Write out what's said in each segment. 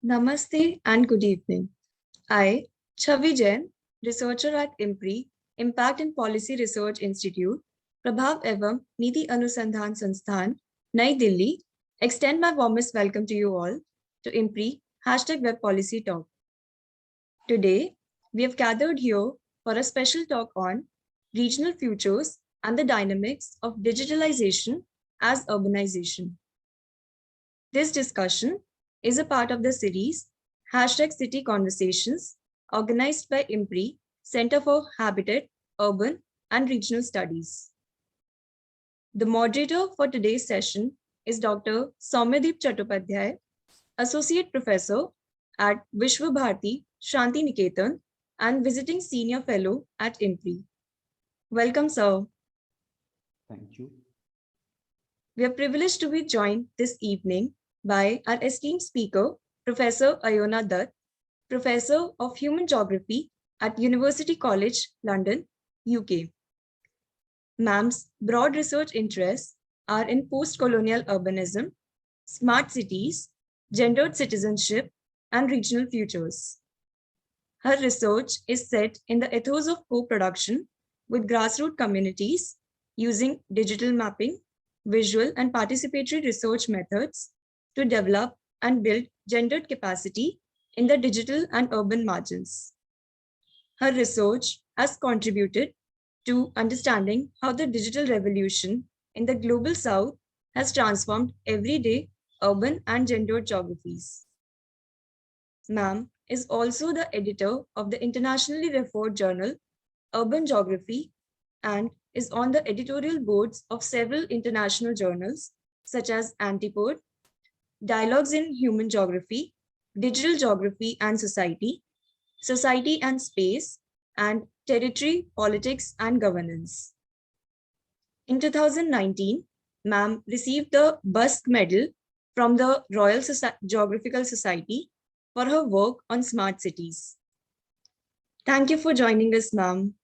Namaste and good evening. I, Xavier, researcher at IMPRI, Impact and Policy Research Institute, Prabhav Evam Niti Anusandhan Sansthan, Nai Delhi, extend my warmest welcome to you all to IMPRI #Web Policy Talk. Today, we have gathered here for a special talk on regional futures and the dynamics of digitalization as urbanization. This discussion is a part of the series #City Conversations organized by IMPRI, Center for Habitat, Urban and Regional Studies. The moderator for today's session is Dr. Soumyadip Chattopadhyay, Associate Professor at Vishwa Bharati Shanti Niketan and Visiting Senior Fellow at IMPRI. Welcome, sir. Thank you. We are privileged to be joined this evening by our esteemed speaker, Professor Ayona Datta, Professor of Human Geography at University College, London, UK. Ma'am's broad research interests are in post-colonial urbanism, smart cities, gendered citizenship, and regional futures. Her research is set in the ethos of co-production with grassroots communities using digital mapping, visual and participatory research methods to develop and build gendered capacity in the digital and urban margins. Her research has contributed to understanding how the digital revolution in the global south has transformed everyday urban and gendered geographies. Ma'am is also the editor of the internationally referred journal Urban Geography and is on the editorial boards of several international journals such as Antipode, Dialogues in Human Geography, Digital Geography and Society, Society and Space, and Territory, Politics and Governance. In 2019, Ma'am received the Busk Medal from the Royal Geographical Society for her work on smart cities. Thank you for joining us, ma'am.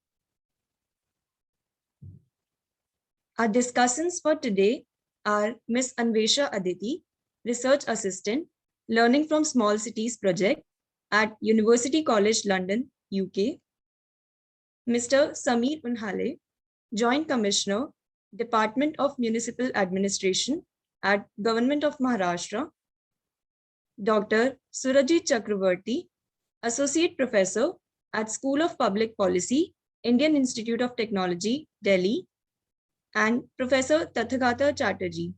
Our discussants for today are Ms. Anwesha Aditi, Research Assistant, Learning from Small Cities Project at University College London, UK. Mr. Sameer Unhale, Joint Commissioner, Department of Municipal Administration at Government of Maharashtra. Dr. Surajit Chakravrarty, Associate Professor at School of Public Policy, Indian Institute of Technology, Delhi, and Professor Tathagata Chatterji,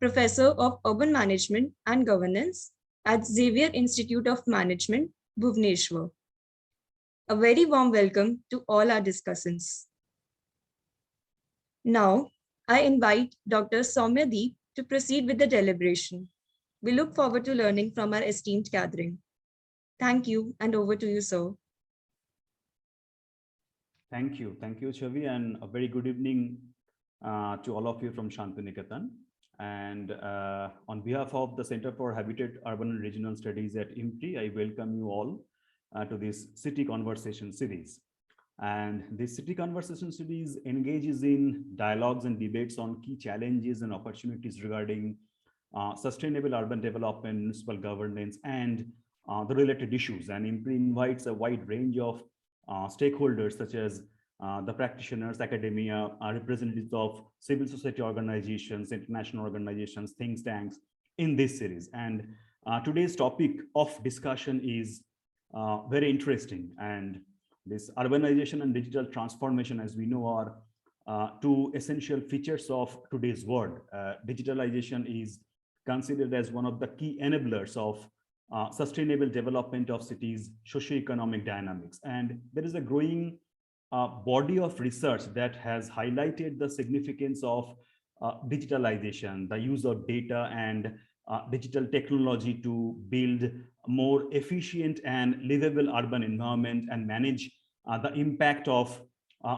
Professor of Urban Management and Governance at Xavier Institute of Management, Bhubaneswar. A very warm welcome to all our discussants. Now, I invite Dr. Soumyadip to proceed with the deliberation. We look forward to learning from our esteemed gathering. Thank you, and over to you, sir. Thank you, Xavier, and a very good evening to all of you from Shantiniketan. And on behalf of the Center for Habitat, Urban and Regional Studies at IMPRI, I welcome you all to this City Conversation series. And this City Conversation series engages in dialogues and debates on key challenges and opportunities regarding sustainable urban development, municipal governance, and the related issues. And IMPRI invites a wide range of stakeholders such as the practitioners, academia, representatives of civil society organizations, international organizations, think tanks in this series. And today's topic of discussion is very interesting. And this urbanization and digital transformation, as we know, are two essential features of today's world. Digitalization is considered as one of the key enablers of sustainable development of cities' socioeconomic dynamics. And there is a growing body of research that has highlighted the significance of digitalization, the use of data and digital technology to build a more efficient and livable urban environment and manage the impact of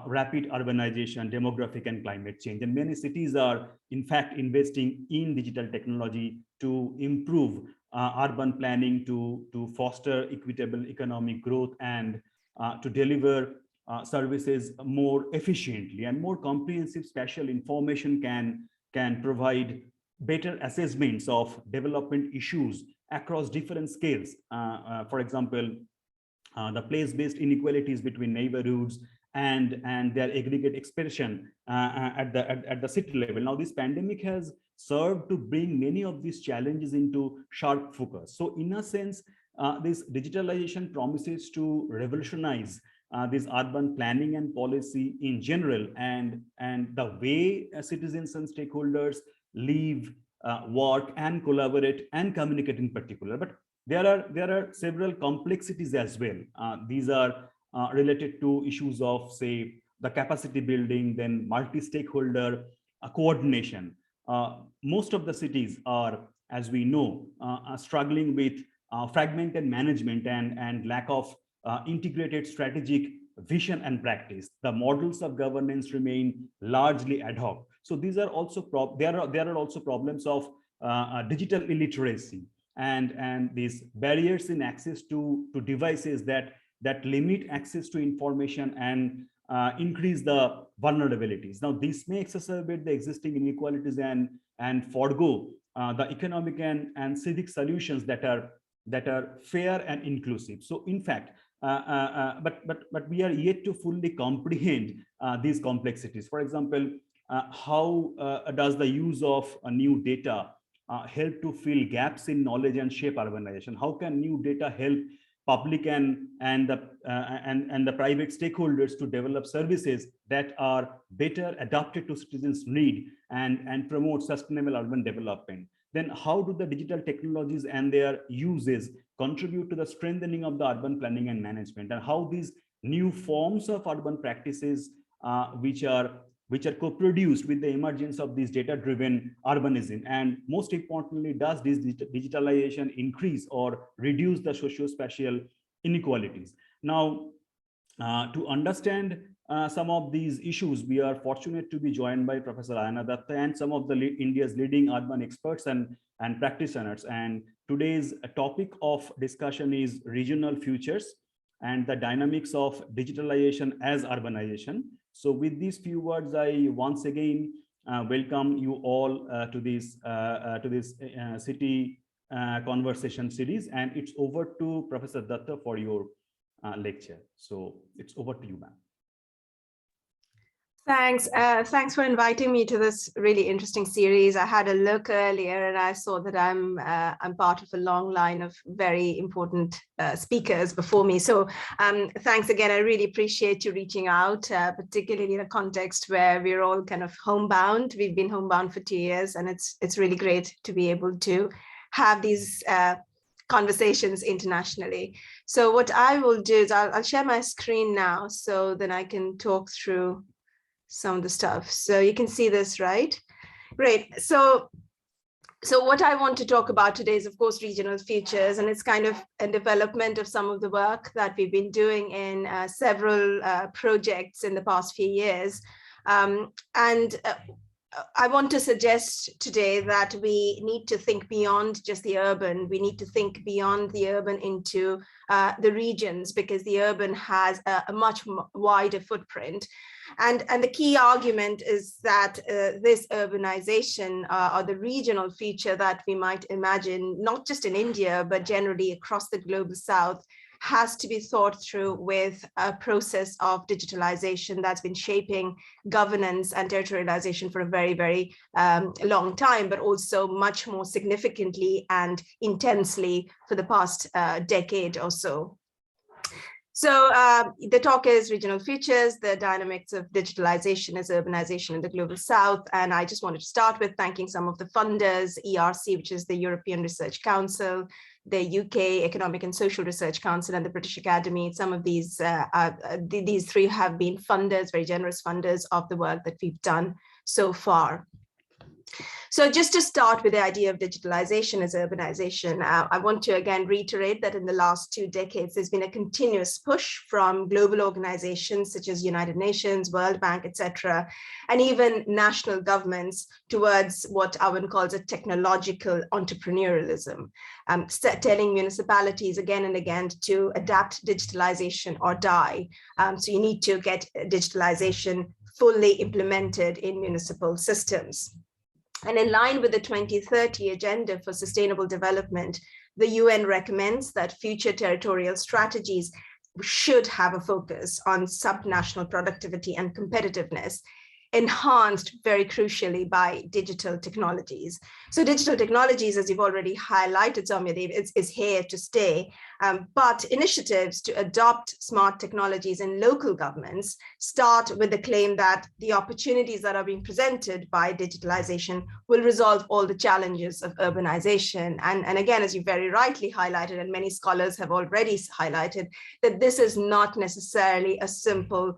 rapid urbanization, demographic and climate change. And many cities are in fact investing in digital technology to improve urban planning, to foster equitable economic growth, and to deliver services more efficiently. And more comprehensive spatial information can provide better assessments of development issues across different scales. For example, the place-based inequalities between neighborhoods and their aggregate expression at the city level. Now, this pandemic has served to bring many of these challenges into sharp focus. So in a sense, this digitalization promises to revolutionize this urban planning and policy in general, and the way citizens and stakeholders live, work, and collaborate and communicate in particular. But there are several complexities as well. These are related to issues of, say, the capacity building, then multi-stakeholder coordination. Most of the cities are, as we know, are struggling with fragmented management and lack of integrated strategic vision and practice. The models of governance remain largely ad hoc. So these are also there are also problems of digital illiteracy and these barriers in access to devices that limit access to information and increase the vulnerabilities. Now, this may exacerbate the existing inequalities and forego the economic and civic solutions that are fair and inclusive. So, in fact, but we are yet to fully comprehend these complexities. For example, how does the use of new data help to fill gaps in knowledge and shape urbanization? How can new data help public and the private stakeholders to develop services that are better adapted to citizens' need and promote sustainable urban development? Then how do the digital technologies and their uses contribute to the strengthening of the urban planning and management, and how these new forms of urban practices which are co-produced with the emergence of this data-driven urbanism, and most importantly, does this digitalization increase or reduce the socio-spatial inequalities? Now, to understand some of these issues, we are fortunate to be joined by Professor Ayona Datta and some of the India's leading urban experts and practitioners. And today's topic of discussion is regional futures and the dynamics of digitalization as urbanization. So with these few words, I once again welcome you all to this city conversation series, and it's over to Professor Datta for your lecture. So it's over to you, ma'am. Thanks. Thanks for inviting me to this really interesting series. I had a look earlier and I saw that I'm part of a long line of very important speakers before me. So thanks again. I really appreciate you reaching out, particularly in a context where we're all kind of homebound. We've been homebound for 2 years, and it's really great to be able to have these conversations internationally. So what I will do is I'll share my screen now so then I can talk through some of the stuff. So you can see this, right? Great. So what I want to talk about today is, of course, regional futures, and it's kind of a development of some of the work that we've been doing in several projects in the past few years. I want to suggest today that we need to think beyond just the urban. We need to think beyond the urban into the regions, because the urban has a much wider footprint. And the key argument is that this urbanization or the regional feature that we might imagine, not just in India, but generally across the global South, has to be thought through with a process of digitalization that's been shaping governance and territorialization for a very, very long time, but also much more significantly and intensely for the past decade or so. So the talk is Regional Futures, the Dynamics of Digitalization as Urbanization in the Global South. And I just wanted to start with thanking some of the funders, ERC, which is the European Research Council, the UK Economic and Social Research Council, and the British Academy. Some of these three have been funders, very generous funders of the work that we've done so far. So just to start with the idea of digitalization as urbanization, I want to again reiterate that in the last 2 decades, there's been a continuous push from global organizations such as United Nations, World Bank, etc., and even national governments towards what Owen calls a technological entrepreneurialism, telling municipalities again and again to adapt digitalization or die. So you need to get digitalization fully implemented in municipal systems. And in line with the 2030 Agenda for Sustainable Development, the UN recommends that future territorial strategies should have a focus on subnational productivity and competitiveness, enhanced very crucially by digital technologies. So digital technologies, as you've already highlighted, Soumyadip, is here to stay. But initiatives to adopt smart technologies in local governments start with the claim that the opportunities that are being presented by digitalization will resolve all the challenges of urbanization. And again, as you very rightly highlighted, and many scholars have already highlighted, that this is not necessarily a simple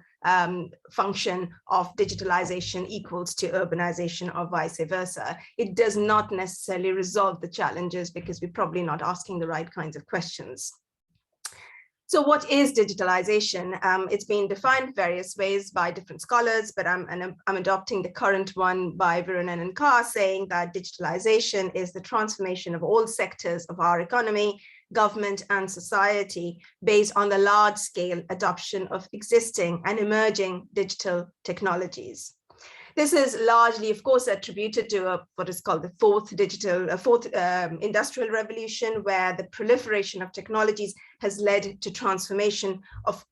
function of digitalization equals to urbanization or vice versa. It does not necessarily resolve the challenges because we're probably not asking the right kinds of questions. So what is digitalization? It's been defined various ways by different scholars, but I'm adopting the current one by Virunen and Carr, saying that digitalization is the transformation of all sectors of our economy, government, and society based on the large-scale adoption of existing and emerging digital technologies. This is largely, of course, attributed to what is called the fourth industrial revolution, where the proliferation of technologies has led to transformation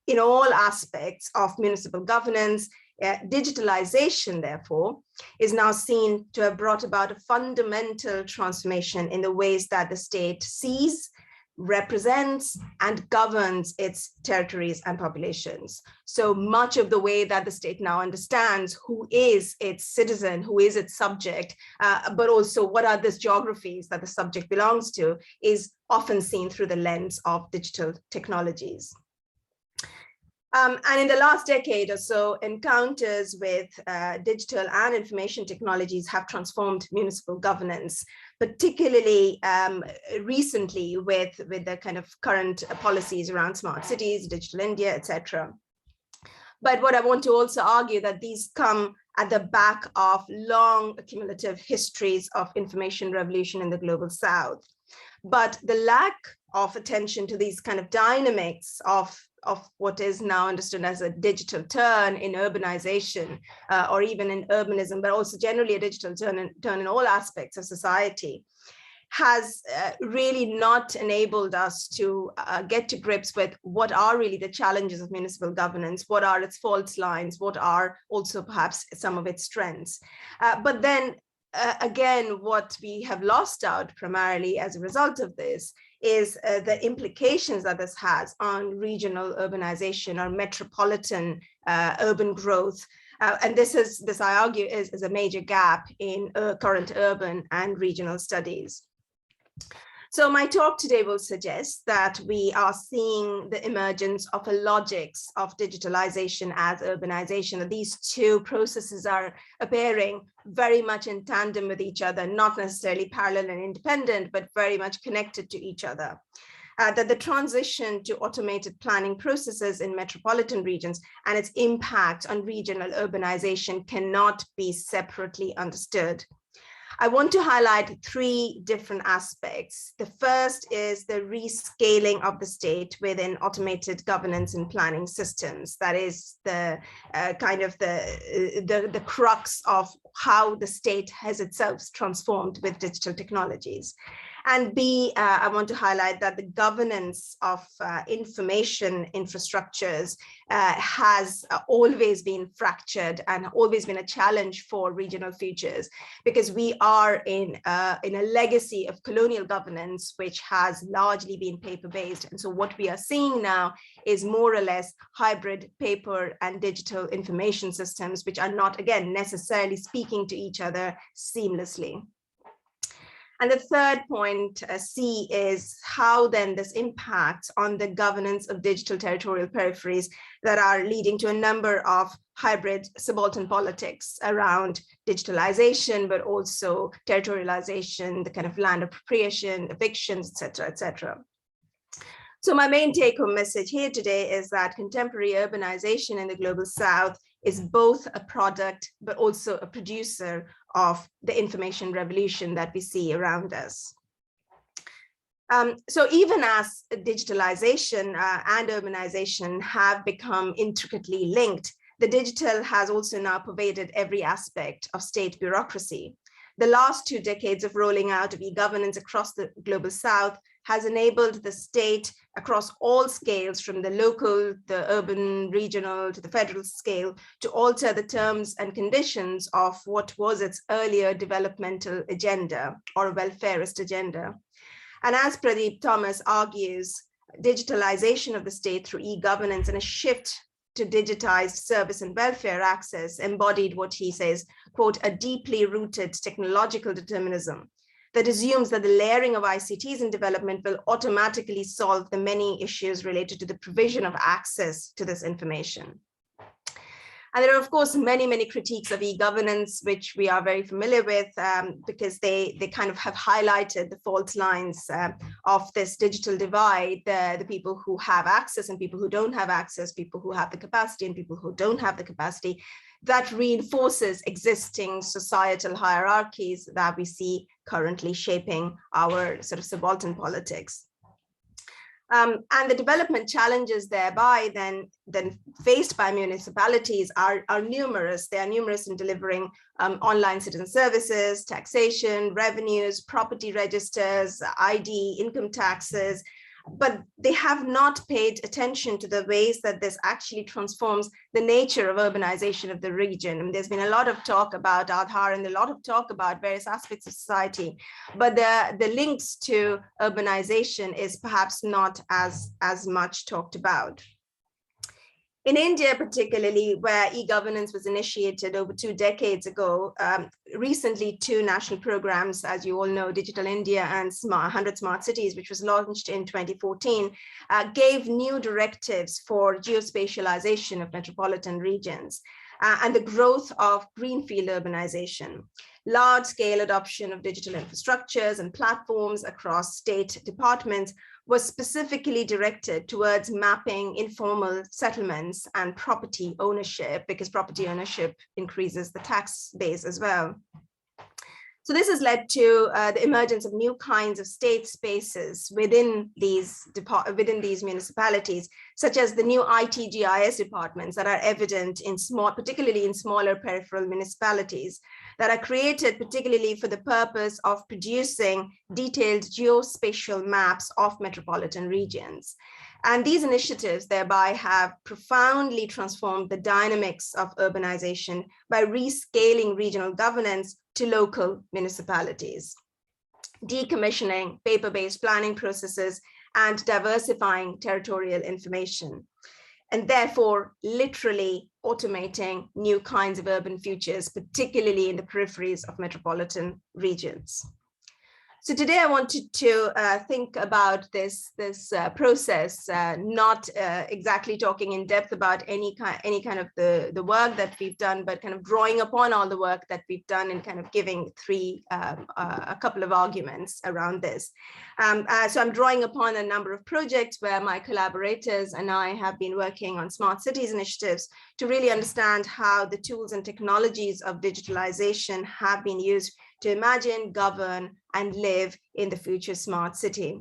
in all aspects of municipal governance. Digitalization, therefore, is now seen to have brought about a fundamental transformation in the ways that the state sees, represents, and governs its territories and populations. So much of the way that the state now understands who is its citizen, who is its subject, but also what are the geographies that the subject belongs to, is often seen through the lens of digital technologies. And in the last decade or so, encounters with digital and information technologies have transformed municipal governance, particularly recently with the kind of current policies around smart cities, digital India, etc. But what I want to also argue that these come at the back of long accumulative histories of information revolution in the global South. But the lack of attention to these kind of dynamics of what is now understood as a digital turn in urbanization, or even in urbanism, but also generally a digital turn in all aspects of society, has really not enabled us to get to grips with what are really the challenges of municipal governance, what are its fault lines, what are also perhaps some of its strengths. But then again, what we have lost out primarily as a result of this is the implications that this has on regional urbanization or metropolitan urban growth. And this, I argue, is a major gap in current urban and regional studies. So my talk today will suggest that we are seeing the emergence of a logics of digitalization as urbanization, that these two processes are appearing very much in tandem with each other, not necessarily parallel and independent, but very much connected to each other. That the transition to automated planning processes in metropolitan regions and its impact on regional urbanization cannot be separately understood. I want to highlight three different aspects. The first is the rescaling of the state within automated governance and planning systems. That is the kind of the crux of how the state has itself transformed with digital technologies. And B, I want to highlight that the governance of information infrastructures has always been fractured and always been a challenge for regional futures, because we are in a legacy of colonial governance, which has largely been paper-based. And so what we are seeing now is more or less hybrid paper and digital information systems, which are not, again, necessarily speaking to each other seamlessly. And the third point, C, is how then this impacts on the governance of digital territorial peripheries that are leading to a number of hybrid subaltern politics around digitalization, but also territorialization, the kind of land appropriation, evictions, et cetera, et cetera. So my main take-home message here today is that contemporary urbanization in the global South is both a product, but also a producer of the information revolution that we see around us. So even as digitalization and urbanization have become intricately linked, the digital has also now pervaded every aspect of state bureaucracy. the last 2 decades of rolling out of e-governance across the global south has enabled the state across all scales, from the local, the urban, regional, to the federal scale, to alter the terms and conditions of what was its earlier developmental agenda or welfarist agenda. And as Pradeep Thomas argues, digitalization of the state through e-governance and a shift to digitized service and welfare access embodied what he says, quote, a deeply rooted technological determinism that assumes that the layering of ICTs in development will automatically solve the many issues related to the provision of access to this information. And there are, of course, many, many critiques of e-governance, which we are very familiar with, because they kind of have highlighted the fault lines of this digital divide, the people who have access and people who don't have access, people who have the capacity and people who don't have the capacity. That reinforces existing societal hierarchies that we see currently shaping our sort of subaltern politics. And the development challenges thereby then faced by municipalities are numerous. They are numerous in delivering online citizen services, taxation, revenues, property registers, ID, income taxes, but they have not paid attention to the ways that this actually transforms the nature of urbanization of the region. And there's been a lot of talk about Aadhaar and a lot of talk about various aspects of society, but the links to urbanization is perhaps not as much talked about. In India, particularly, where e-governance was initiated over 2 decades ago, recently 2 national programs, as you all know, Digital India and 100 Smart Cities, which was launched in 2014, gave new directives for geospatialization of metropolitan regions and the growth of greenfield urbanization. Large-scale adoption of digital infrastructures and platforms across state departments was specifically directed towards mapping informal settlements and property ownership, because property ownership increases the tax base as well. So this has led to the emergence of new kinds of state spaces within these municipalities, such as the new ITGIS departments that are evident in particularly in smaller peripheral municipalities, that are created particularly for the purpose of producing detailed geospatial maps of metropolitan regions. And these initiatives thereby have profoundly transformed the dynamics of urbanization by rescaling regional governance to local municipalities, decommissioning paper-based planning processes and diversifying territorial information, and therefore literally automating new kinds of urban futures, particularly in the peripheries of metropolitan regions. So today I wanted to think about this process, not exactly talking in depth about any kind of the work that we've done, but kind of drawing upon all the work that we've done and kind of giving a couple of arguments around this. So I'm drawing upon a number of projects where my collaborators and I have been working on smart cities initiatives to really understand how the tools and technologies of digitalization have been used to imagine, govern, and live in the future smart city.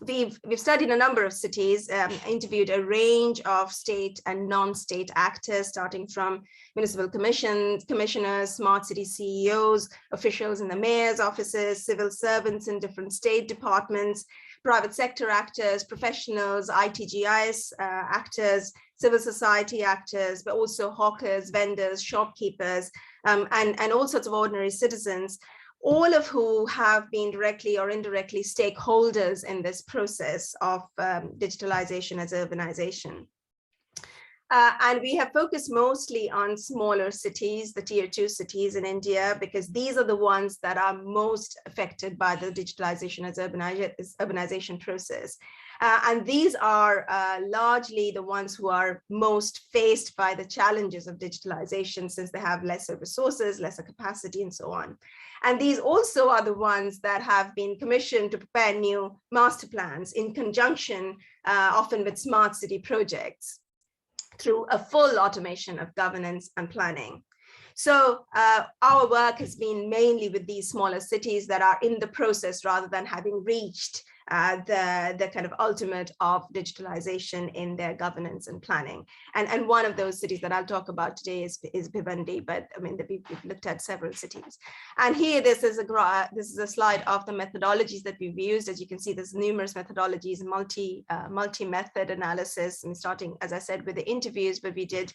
We've studied a number of cities, interviewed a range of state and non-state actors, starting from municipal commissioners, smart city CEOs, officials in the mayor's offices, civil servants in different state departments, private sector actors, professionals, ITGIS actors, civil society actors, but also hawkers, vendors, shopkeepers, and all sorts of ordinary citizens, all of who have been directly or indirectly stakeholders in this process of digitalization as urbanization. And we have focused mostly on smaller cities, the tier 2 cities in India, because these are the ones that are most affected by the digitalization as urbanization process. And these are largely the ones who are most faced by the challenges of digitalization, since they have lesser resources, lesser capacity, and so on. And these also are the ones that have been commissioned to prepare new master plans in conjunction, often with smart city projects, through a full automation of governance and planning. So our work has been mainly with these smaller cities that are in the process rather than having reached the kind of ultimate of digitalization in their governance and planning. And one of those cities that I'll talk about today is Bhiwandi, but I mean, we've looked at several cities. And here, this is a slide of the methodologies that we've used. As you can see, there's numerous methodologies, multi-method analysis, and starting, as I said, with the interviews, but we did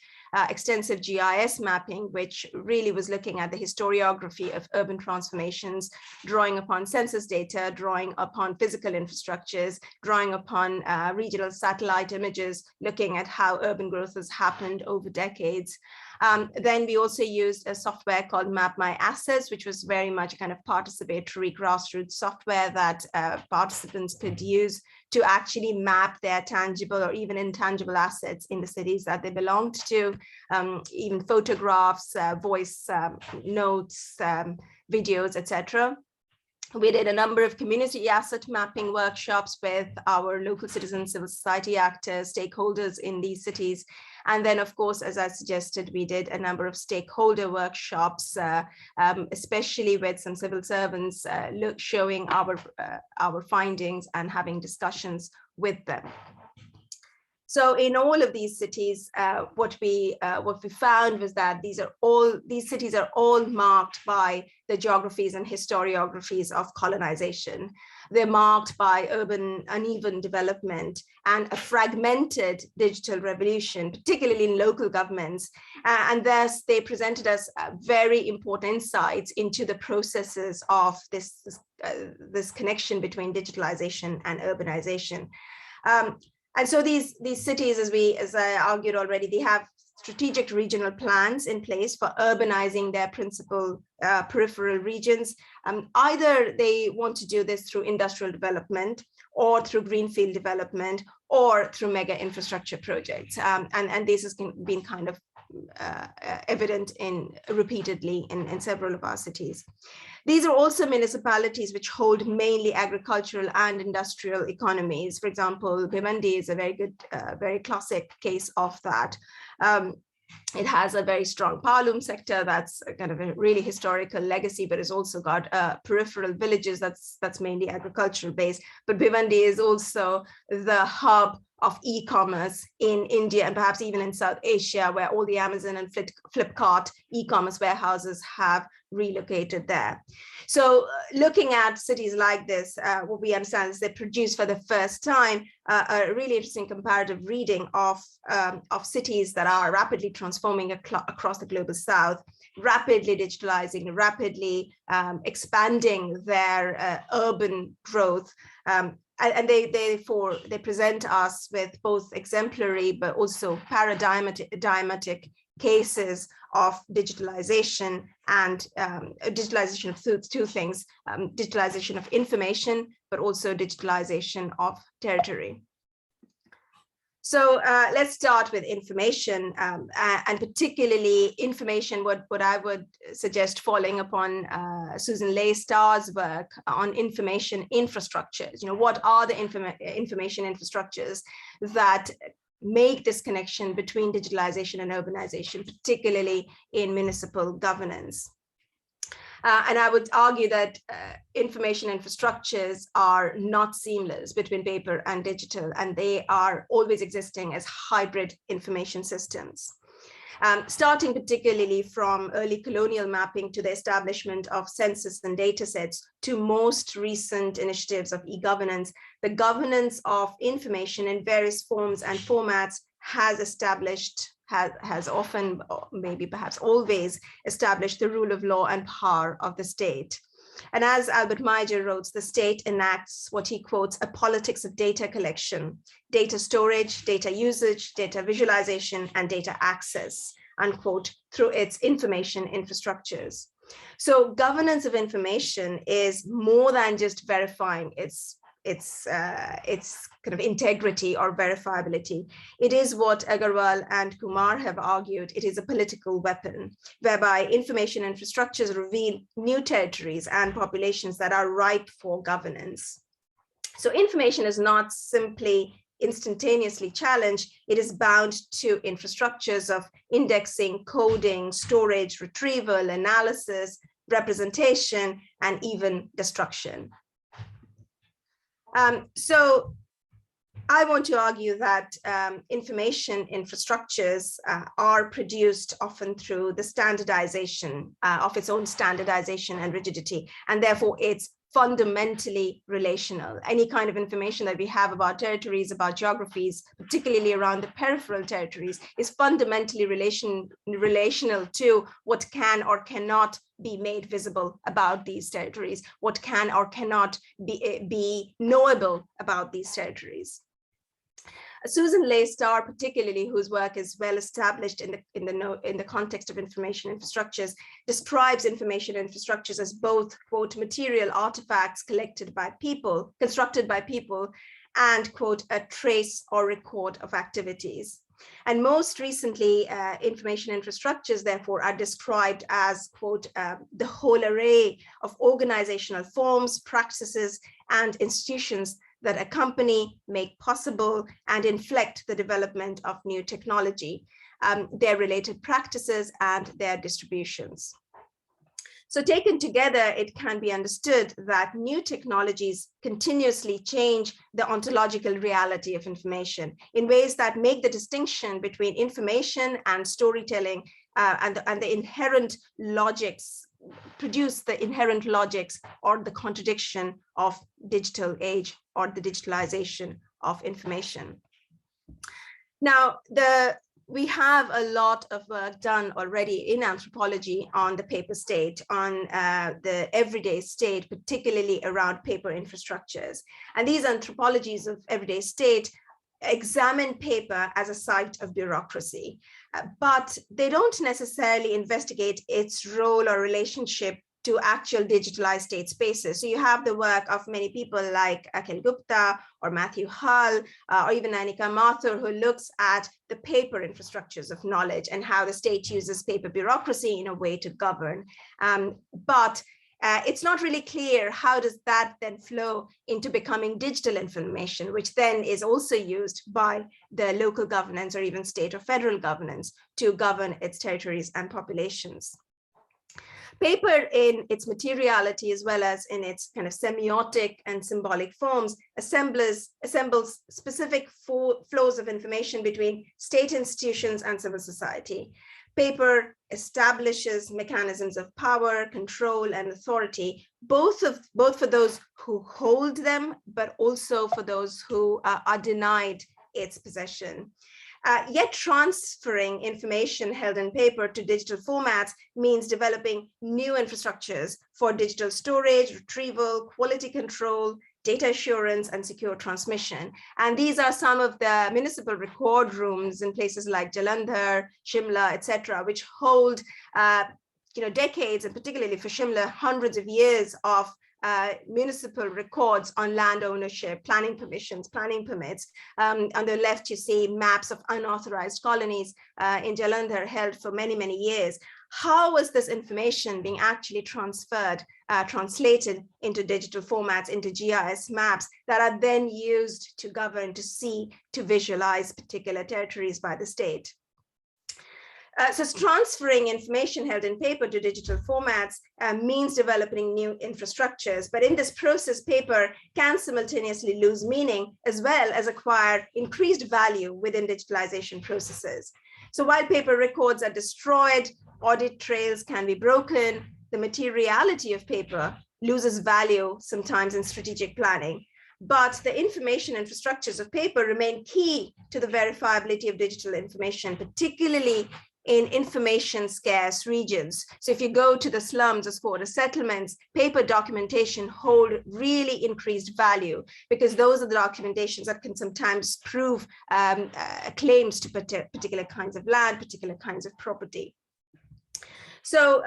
extensive GIS mapping, which really was looking at the historiography of urban transformations, drawing upon census data, drawing upon physical infrastructures, drawing upon regional satellite images, looking at how urban growth has happened over decades. Then we also used a software called Map My Assets, which was very much a kind of participatory grassroots software that participants could use to actually map their tangible or even intangible assets in the cities that they belonged to, even photographs, voice notes, videos, etc. We did a number of community asset mapping workshops with our local citizens, civil society actors, stakeholders in these cities. And then, of course, as I suggested, we did a number of stakeholder workshops, especially with some civil servants, showing our findings and having discussions with them. So in all of these cities, what we found was that these cities are all marked by the geographies and historiographies of colonization. They're marked by urban uneven development and a fragmented digital revolution, particularly in local governments. And thus they presented us very important insights into the processes of this connection between digitalization and urbanization. And so these cities, as I argued already, they have strategic regional plans in place for urbanizing their principal peripheral regions. Either they want to do this through industrial development or through greenfield development or through mega infrastructure projects. And this has been kind of evident repeatedly in several of our cities. These are also municipalities which hold mainly agricultural and industrial economies. For example, Bhiwandi is a very good, very classic case of that. It has a very strong Palum sector that's kind of a really historical legacy, but it's also got peripheral villages that's mainly agricultural based. But Bhiwandi is also the hub of e-commerce in India and perhaps even in South Asia, where all the Amazon and Flipkart e-commerce warehouses have relocated there. So looking at cities like this, what we understand is they produce for the first time a really interesting comparative reading of cities that are rapidly transforming across the global south, rapidly digitalizing, rapidly expanding their urban growth. And they present us with both exemplary but also paradigmatic cases of digitalization and digitalization of two things, digitalization of information, but also digitalization of territory. So let's start with information, and particularly information, what I would suggest following upon Susan Leigh-Starr's work on information infrastructures. You know, what are the information infrastructures that make this connection between digitalization and urbanization, particularly in municipal governance? And I would argue that information infrastructures are not seamless between paper and digital, and they are always existing as hybrid information systems. Starting particularly from early colonial mapping to the establishment of census and data sets to most recent initiatives of e-governance, the governance of information in various forms and formats has often, maybe perhaps always, established the rule of law and power of the state. And as Albert Meijer wrote, the state enacts what he quotes, a politics of data collection, data storage, data usage, data visualization, and data access, unquote, through its information infrastructures. So governance of information is more than just verifying its kind of integrity or verifiability. It is what Agarwal and Kumar have argued. It is a political weapon whereby information infrastructures reveal new territories and populations that are ripe for governance. So information is not simply instantaneously challenged. It is bound to infrastructures of indexing, coding, storage, retrieval, analysis, representation, and even destruction. So I want to argue that information infrastructures are produced often through the standardization of its own standardization and rigidity, and therefore it's fundamentally relational. Any kind of information that we have about territories, about geographies, particularly around the peripheral territories, is fundamentally relational to what can or cannot be made visible about these territories, what can or cannot be knowable about these territories. Susan Leigh-Starr, particularly, whose work is well established in the context of information infrastructures, describes information infrastructures as both, quote, material artifacts constructed by people, and, quote, a trace or record of activities. And most recently, information infrastructures, therefore, are described as, quote, the whole array of organizational forms, practices, and institutions that accompany, make possible, and inflect the development of new technology, their related practices, and their distributions. So taken together, it can be understood that new technologies continuously change the ontological reality of information in ways that make the distinction between information and storytelling and the inherent logics, produce the inherent logics or the contradiction of digital age or the digitalization of information. Now, we have a lot of work done already in anthropology on the paper state, on the everyday state, particularly around paper infrastructures. And these anthropologies of everyday state examine paper as a site of bureaucracy, but they don't necessarily investigate its role or relationship to actual digitalized state spaces. So you have the work of many people like Akhil Gupta or Matthew Hull, or even Annika Mathur, who looks at the paper infrastructures of knowledge and how the state uses paper bureaucracy in a way to govern. But it's not really clear how does that then flow into becoming digital information, which then is also used by the local governance or even state or federal governance to govern its territories and populations. Paper in its materiality, as well as in its kind of semiotic and symbolic forms, assembles specific flows of information between state institutions and civil society. Paper establishes mechanisms of power, control, and authority, both for those who hold them, but also for those who are denied its possession. Yet transferring information held in paper to digital formats means developing new infrastructures for digital storage, retrieval, quality control, data assurance, and secure transmission. And these are some of the municipal record rooms in places like Jalandhar, Shimla, etc., which hold decades, and particularly for Shimla, hundreds of years of municipal records on land ownership, planning permissions, planning permits. On the left, you see maps of unauthorized colonies in Jalandhar held for many, many years. How was this information being actually transferred, translated into digital formats, into GIS maps that are then used to govern, to see, to visualize particular territories by the state? So transferring information held in paper to digital formats means developing new infrastructures. But in this process, paper can simultaneously lose meaning as well as acquire increased value within digitalization processes. So while paper records are destroyed, audit trails can be broken, the materiality of paper loses value sometimes in strategic planning. But the information infrastructures of paper remain key to the verifiability of digital information, particularly in information scarce regions. So if you go to the slums or the settlements, paper documentation hold really increased value because those are the documentations that can sometimes prove claims to particular kinds of land, particular kinds of property. So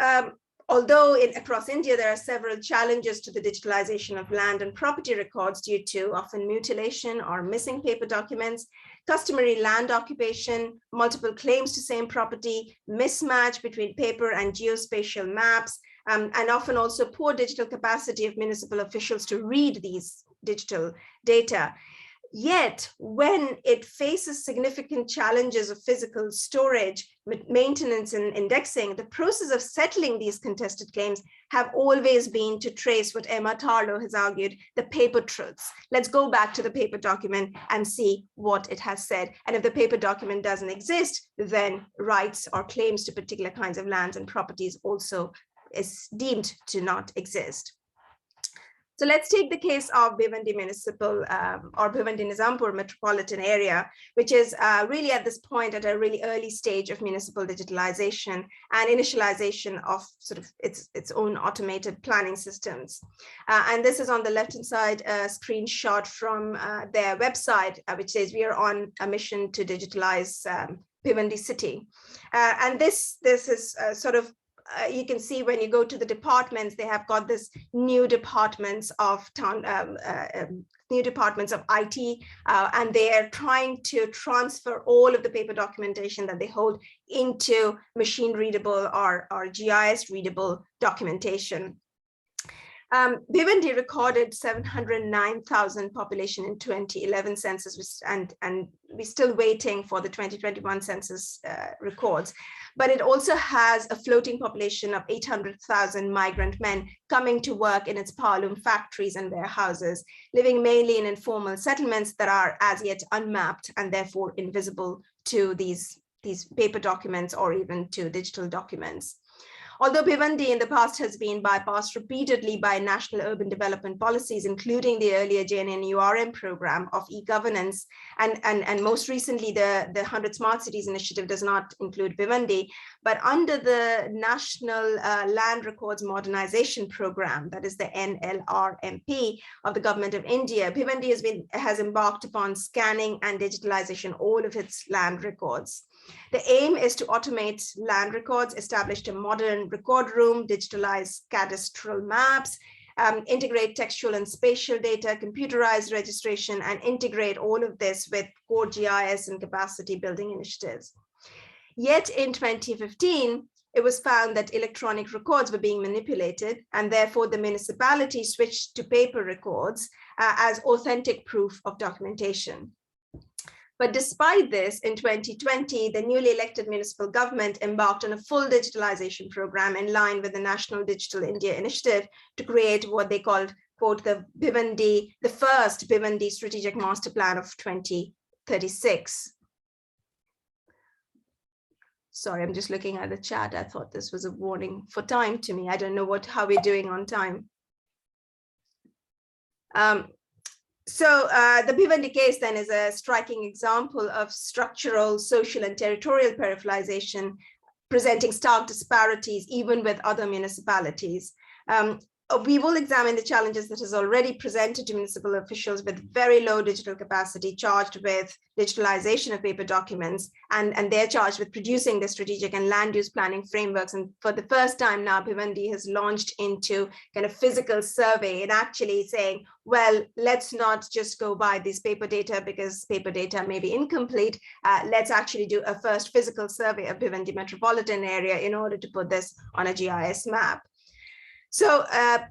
although across India, there are several challenges to the digitalization of land and property records due to often mutilation or missing paper documents, customary land occupation, multiple claims to same property, mismatch between paper and geospatial maps, and often also poor digital capacity of municipal officials to read these digital data. Yet, when it faces significant challenges of physical storage, maintenance, and indexing, the process of settling these contested claims have always been to trace what Emma Tarlow has argued, the paper truths. Let's go back to the paper document and see what it has said. And if the paper document doesn't exist, then rights or claims to particular kinds of lands and properties also is deemed to not exist. So let's take the case of Bhiwandi Municipal or Bhiwandi Nizampur metropolitan area, which is really at this point at a really early stage of municipal digitalization and initialization of sort of its own automated planning systems. And this is on the left-hand side, a screenshot from their website, which says we are on a mission to digitalize Bhiwandi city. And this is sort of you can see when you go to the departments, they have got this new departments of IT, and they are trying to transfer all of the paper documentation that they hold into machine readable or GIS readable documentation. Bhiwandi recorded 709,000 population in 2011 census, and we're still waiting for the 2021 census records. But it also has a floating population of 800,000 migrant men coming to work in its powerloom factories and warehouses, living mainly in informal settlements that are as yet unmapped and therefore invisible to these paper documents or even to digital documents. Although Bhiwandi in the past has been bypassed repeatedly by national urban development policies, including the earlier JNNURM program of e-governance, and most recently the 100 Smart Cities initiative does not include Bhiwandi, but under the National Land Records Modernization Program, that is the NLRMP of the Government of India, Bhiwandi has embarked upon scanning and digitalization all of its land records. The aim is to automate land records, establish a modern record room, digitalize cadastral maps, integrate textual and spatial data, computerize registration, and integrate all of this with core GIS and capacity building initiatives. Yet in 2015, it was found that electronic records were being manipulated, and therefore the municipality switched to paper records as authentic proof of documentation. But despite this, in 2020, the newly elected municipal government embarked on a full digitalization program in line with the National Digital India Initiative to create what they called, quote, the first Bhiwandi Strategic Master Plan of 2036. Sorry, I'm just looking at the chat. I thought this was a warning for time to me. I don't know how we're doing on time. So the Bhiwandi case then is a striking example of structural, social, and territorial peripheralization, presenting stark disparities even with other municipalities. We will examine the challenges that is already presented to municipal officials with very low digital capacity charged with digitalization of paper documents, and they're charged with producing the strategic and land use planning frameworks. And for the first time now, Bhiwandi has launched into kind of physical survey and actually saying, well, let's not just go by this paper data because paper data may be incomplete. Let's actually do a first physical survey of Bhiwandi metropolitan area in order to put this on a GIS map. So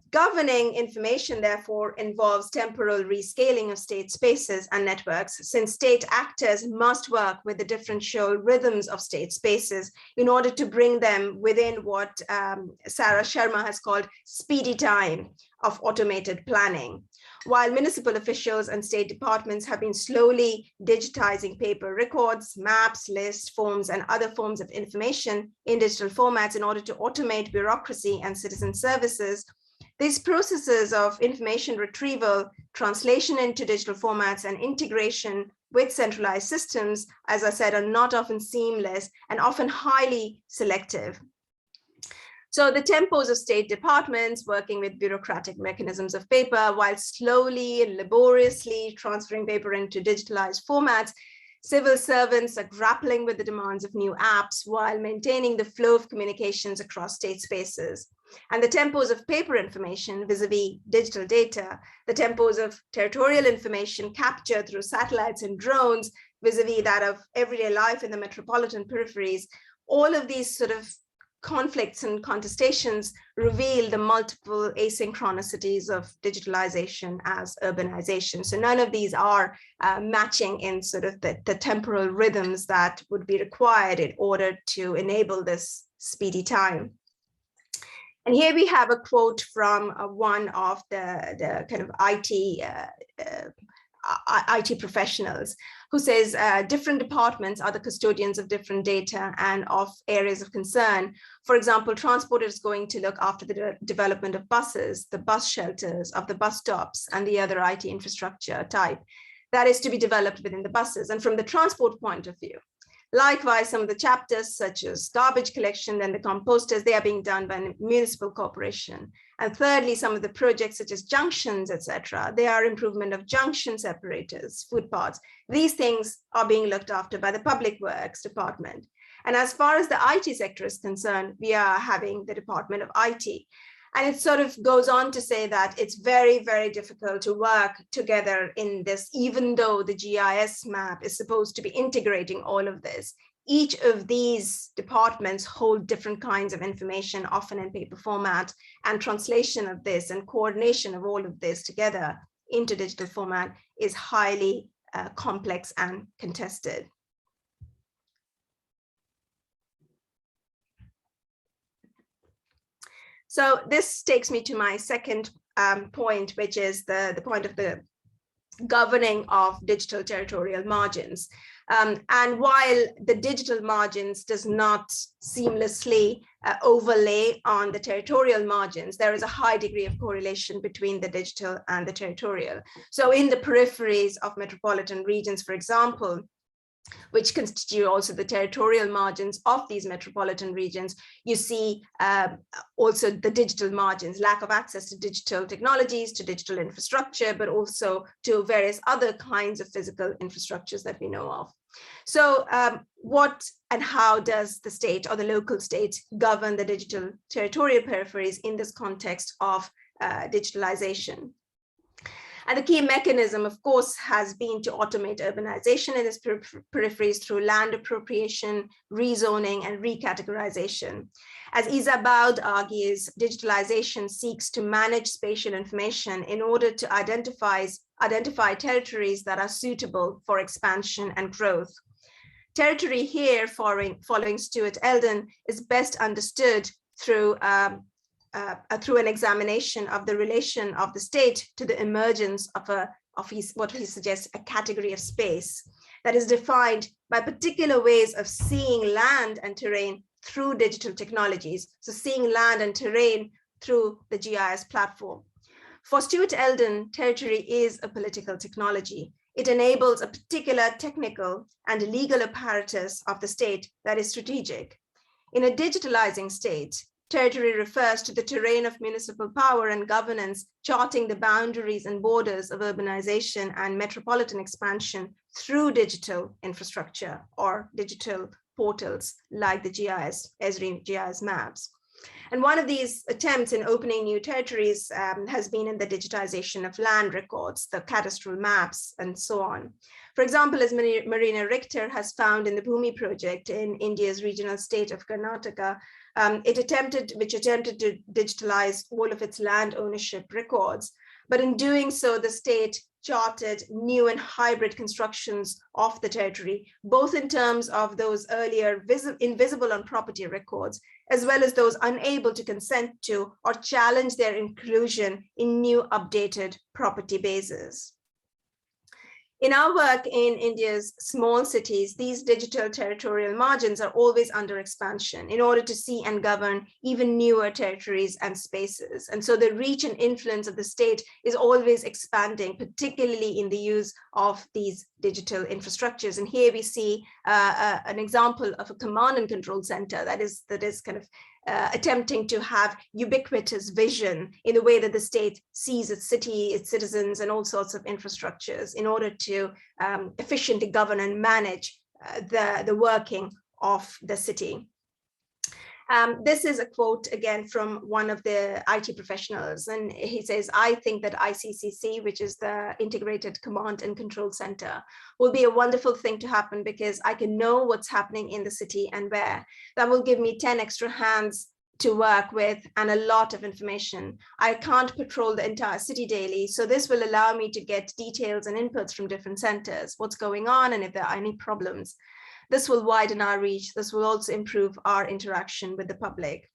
governing information, therefore, involves temporal rescaling of state spaces and networks, since state actors must work with the differential rhythms of state spaces in order to bring them within what Sarah Sharma has called speedy time of automated planning. While municipal officials and state departments have been slowly digitizing paper records, maps, lists, forms, and other forms of information in digital formats in order to automate bureaucracy and citizen services, these processes of information retrieval, translation into digital formats, and integration with centralized systems, as I said, are not often seamless and often highly selective. So the tempos of state departments working with bureaucratic mechanisms of paper while slowly and laboriously transferring paper into digitalized formats, civil servants are grappling with the demands of new apps while maintaining the flow of communications across state spaces. And the tempos of paper information vis-a-vis digital data, the tempos of territorial information captured through satellites and drones vis-a-vis that of everyday life in the metropolitan peripheries, all of these sort of conflicts and contestations reveal the multiple asynchronicities of digitalization as urbanization. So none of these are matching in sort of the temporal rhythms that would be required in order to enable this speedy time. And here we have a quote from one of the kind of IT professionals, who says different departments are the custodians of different data and of areas of concern. For example, transport is going to look after the development of buses, the bus shelters, of the bus stops, and the other IT infrastructure type that is to be developed within the buses. And from the transport point of view, likewise, some of the chapters such as garbage collection and the composters, they are being done by a municipal corporation. And thirdly, some of the projects such as junctions, etc., they are improvement of junction separators, footpaths. These things are being looked after by the Public Works Department. And as far as the IT sector is concerned, we are having the Department of IT. And it sort of goes on to say that it's very, very difficult to work together in this, even though the GIS map is supposed to be integrating all of this. Each of these departments hold different kinds of information, often in paper format, and translation of this and coordination of all of this together into digital format is highly complex and contested. So this takes me to my second point, which is the point of the governing of digital territorial margins. And while the digital margins does not seamlessly overlay on the territorial margins, there is a high degree of correlation between the digital and the territorial. So in the peripheries of metropolitan regions, for example, which constitute also the territorial margins of these metropolitan regions, you see also the digital margins, lack of access to digital technologies, to digital infrastructure, but also to various other kinds of physical infrastructures that we know of. So what and how does the state or the local state govern the digital territorial peripheries in this context of digitalization? And the key mechanism, of course, has been to automate urbanization in its peripheries through land appropriation, rezoning, and recategorization. As Isa Baud argues, digitalization seeks to manage spatial information in order to identify territories that are suitable for expansion and growth. Territory here, following Stuart Eldon, is best understood through an examination of the relation of the state to the emergence of what he suggests, a category of space that is defined by particular ways of seeing land and terrain through digital technologies. So seeing land and terrain through the GIS platform. For Stuart Eldon, territory is a political technology. It enables a particular technical and legal apparatus of the state that is strategic. In a digitalizing state, territory refers to the terrain of municipal power and governance, charting the boundaries and borders of urbanization and metropolitan expansion through digital infrastructure or digital portals like the Esri GIS maps. And one of these attempts in opening new territories has been in the digitization of land records, the cadastral maps, and so on. For example, as Marina Richter has found in the Bhumi project in India's regional state of Karnataka, which attempted to digitalize all of its land ownership records. But in doing so, the state charted new and hybrid constructions of the territory, both in terms of those earlier invisible on property records, as well as those unable to consent to or challenge their inclusion in new updated property bases. In our work in India's small cities, these digital territorial margins are always under expansion in order to see and govern even newer territories and spaces. And so the reach and influence of the state is always expanding, particularly in the use of these digital infrastructures. And here we see an example of a command and control center that is kind of attempting to have ubiquitous vision in the way that the state sees its city, its citizens, and all sorts of infrastructures in order to efficiently govern and manage the working of the city. This is a quote again from one of the IT professionals, and he says, I think that ICCC, which is the Integrated Command and Control Center, will be a wonderful thing to happen because I can know what's happening in the city and where. That will give me 10 extra hands to work with and a lot of information. I can't patrol the entire city daily, so this will allow me to get details and inputs from different centers, what's going on and if there are any problems. This will widen our reach. This will also improve our interaction with the public.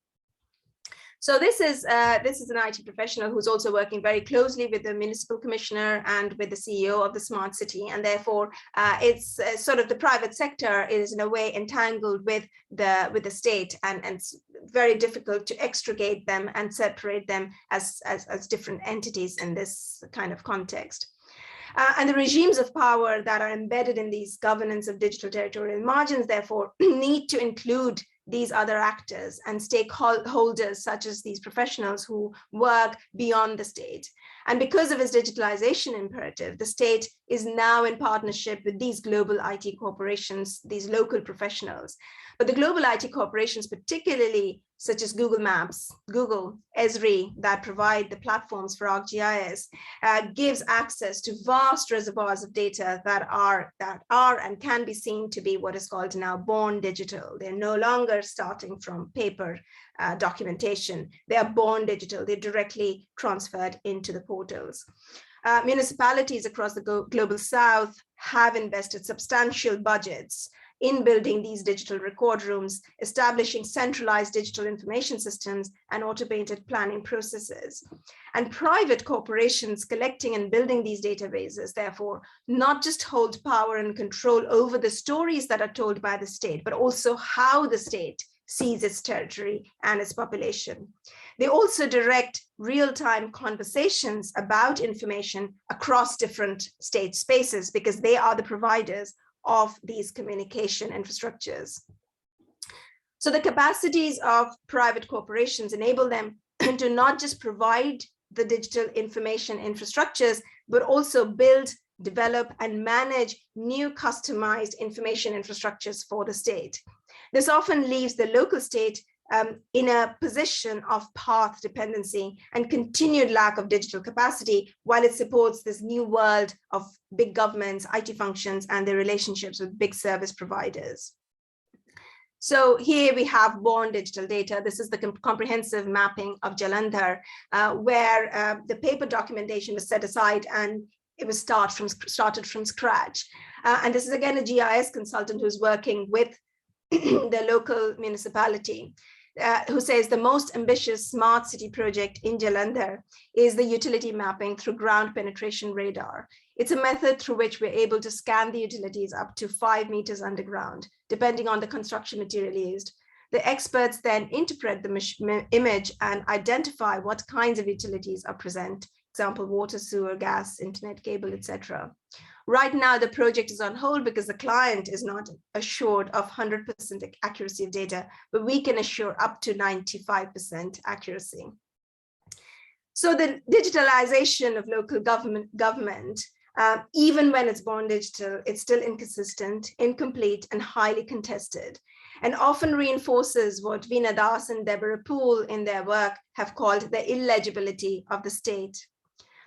So this is an IT professional who's also working very closely with the municipal commissioner and with the CEO of the smart city, and therefore it's sort of the private sector is in a way entangled with the state, and it's very difficult to extricate them and separate them as different entities in this kind of context. And the regimes of power that are embedded in these governance of digital territorial margins, therefore, need to include these other actors and stakeholders, such as these professionals who work beyond the state. And because of its digitalization imperative, the state is now in partnership with these global IT corporations, these local professionals. But the global IT corporations, particularly such as Google Maps, Google, Esri, that provide the platforms for ArcGIS, gives access to vast reservoirs of data that are and can be seen to be what is called now born digital. They're no longer starting from paper documentation. They are born digital. They're directly transferred into the portals. Municipalities across the global south have invested substantial budgets in building these digital record rooms, establishing centralized digital information systems and automated planning processes. And private corporations collecting and building these databases, therefore, not just hold power and control over the stories that are told by the state, but also how the state sees its territory and its population. They also direct real-time conversations about information across different state spaces because they are the providers of these communication infrastructures. So the capacities of private corporations enable them to not just provide the digital information infrastructures, but also build, develop, and manage new customized information infrastructures for the state. This often leaves the local state in a position of path dependency and continued lack of digital capacity while it supports this new world of big governments, IT functions, and their relationships with big service providers. So here we have born digital data. This is the comprehensive mapping of Jalandhar, where the paper documentation was set aside and it was started from scratch. And this is again a GIS consultant who's working with the local municipality. Who says the most ambitious smart city project in Jalandhar is the utility mapping through ground penetration radar. It's a method through which we're able to scan the utilities up to 5 meters underground, depending on the construction material used. The experts then interpret the image and identify what kinds of utilities are present, example, water, sewer, gas, internet cable, etc. Right now, the project is on hold because the client is not assured of 100% accuracy of data, but we can assure up to 95% accuracy. So the digitalization of local government, even when it's born digital, it's still inconsistent, incomplete, and highly contested, and often reinforces what Veena Das and Deborah Poole in their work have called the illegibility of the state.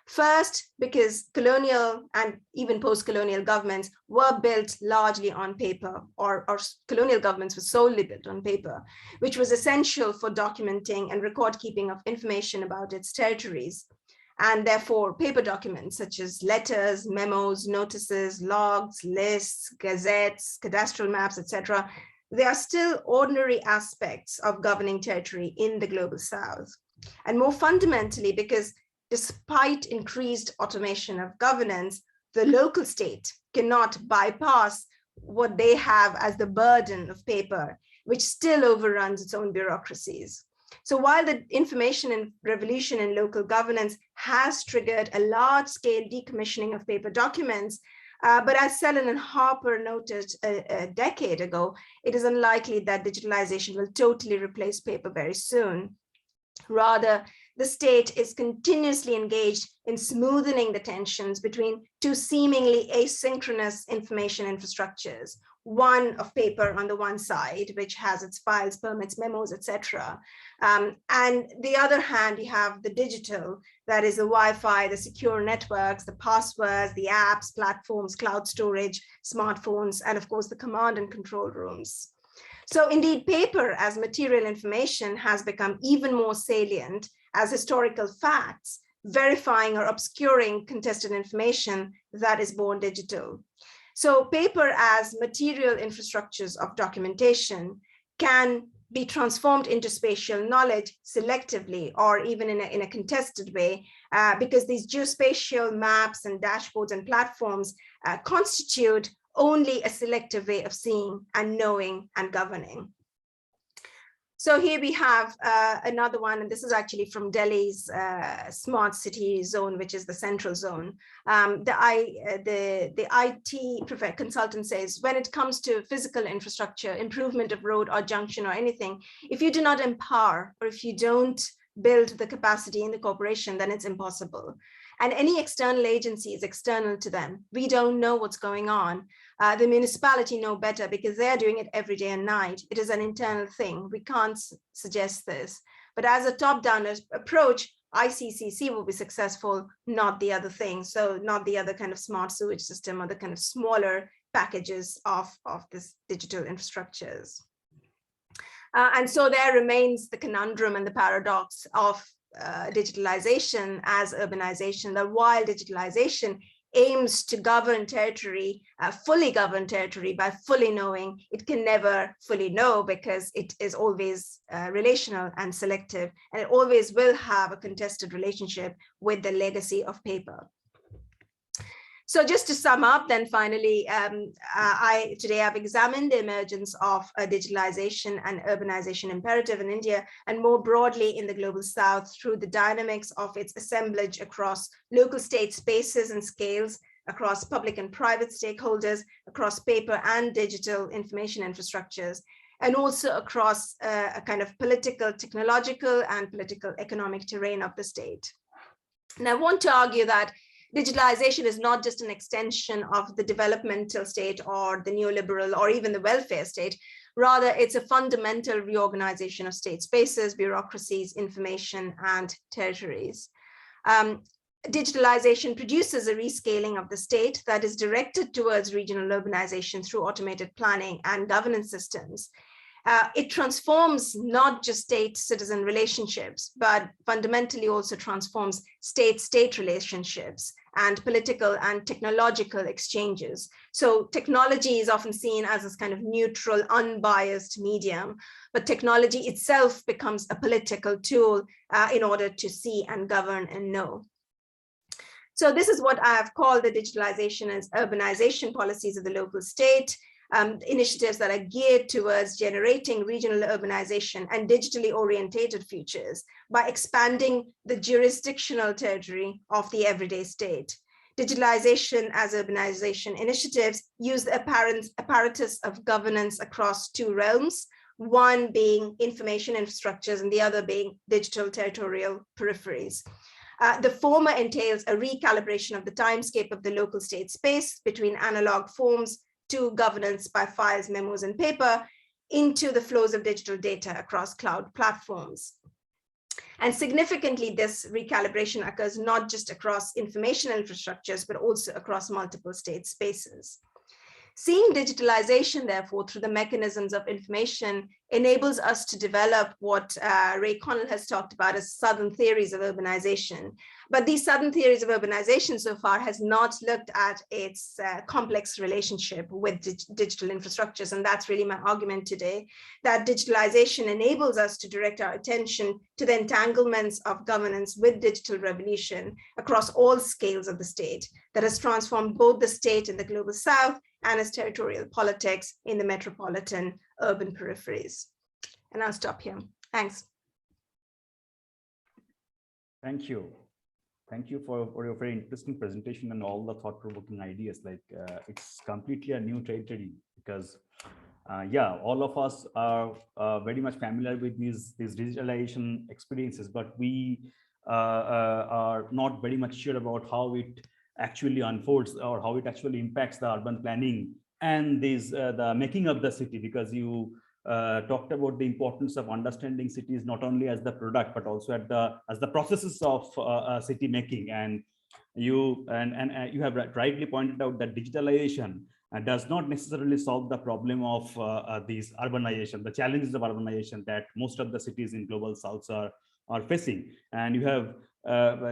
First, because colonial and even post-colonial governments were built largely on paper, or colonial governments were solely built on paper, which was essential for documenting and record keeping of information about its territories. And therefore, paper documents such as letters, memos, notices, logs, lists, gazettes, cadastral maps, etc., they are still ordinary aspects of governing territory in the global south. And more fundamentally, because despite increased automation of governance, the local state cannot bypass what they have as the burden of paper, which still overruns its own bureaucracies. So while the information revolution in local governance has triggered a large-scale decommissioning of paper documents, but as Selin and Harper noted a decade ago, it is unlikely that digitalization will totally replace paper very soon. Rather, the state is continuously engaged in smoothing the tensions between two seemingly asynchronous information infrastructures. one of paper on the one side, which has its files, permits, memos, etc. And the other hand, you have the digital, that is the Wi-Fi, the secure networks, the passwords, the apps, platforms, cloud storage, smartphones, and of course, the command and control rooms. So indeed, paper as material information has become even more salient as historical facts, verifying or obscuring contested information that is born digital. So paper as material infrastructures of documentation can be transformed into spatial knowledge selectively or even in a contested way, because these geospatial maps and dashboards and platforms constitute only a selective way of seeing and knowing and governing. So here we have another one, and this is actually from Delhi's smart city zone, which is the central zone. The IT consultant says, when it comes to physical infrastructure, improvement of road or junction or anything, if you do not empower or if you don't build the capacity in the corporation, then it's impossible. And any external agency is external to them. We don't know what's going on. The municipality know better because they're doing it every day and night. It is an internal thing. We can't suggest this. But as a top-down approach, ICCC will be successful, not the other thing. So not the other kind of smart sewage system or the kind of smaller packages of this digital infrastructures. And so there remains the conundrum and the paradox of digitalization as urbanization, that while digitalization aims to govern territory, fully govern territory by fully knowing, it can never fully know because it is always relational and selective, and it always will have a contested relationship with the legacy of paper. So just to sum up, then finally, today I've examined the emergence of a digitalization and urbanization imperative in India, and more broadly in the global South, through the dynamics of its assemblage across local state spaces and scales, across public and private stakeholders, across paper and digital information infrastructures, and also across a kind of political, technological, and political economic terrain of the state. And I want to argue that digitalization is not just an extension of the developmental state or the neoliberal or even the welfare state. Rather, it's a fundamental reorganization of state spaces, bureaucracies, information, and territories. Digitalization produces a rescaling of the state that is directed towards regional urbanization through automated planning and governance systems. It transforms not just state-citizen relationships, but fundamentally also transforms state-state relationships and political and technological exchanges. So technology is often seen as this kind of neutral, unbiased medium, but technology itself becomes a political tool in order to see and govern and know. So this is what I have called the digitalization and urbanization policies of the local state. Initiatives that are geared towards generating regional urbanization and digitally orientated futures by expanding the jurisdictional territory of the everyday state. Digitalization as urbanization initiatives use the apparatus of governance across two realms, one being information infrastructures and the other being digital territorial peripheries. The former entails a recalibration of the timescape of the local state space between analog forms to governance by files, memos, and paper into the flows of digital data across cloud platforms. And significantly, this recalibration occurs not just across information infrastructures, but also across multiple state spaces. Seeing digitalization, therefore, through the mechanisms of information enables us to develop what Ray Connell has talked about as southern theories of urbanization. But these southern theories of urbanization so far has not looked at its complex relationship with digital infrastructures. And that's really my argument today, that digitalization enables us to direct our attention to the entanglements of governance with digital revolution across all scales of the state that has transformed both the state in the global South and its territorial politics in the metropolitan urban peripheries. And I'll stop here. Thanks. Thank you. Thank you for your very interesting presentation and all the thought-provoking ideas. Like it's completely a new territory because, yeah, all of us are very much familiar with these digitalization experiences, but we are not very much sure about how it actually unfolds or how it actually impacts the urban planning and this the making of the city, because you talked about the importance of understanding cities not only as the product but also as the processes of city making. And you have rightly pointed out that digitalization does not necessarily solve the problem of these urbanization, the challenges of urbanization that most of the cities in global souths are facing. And you have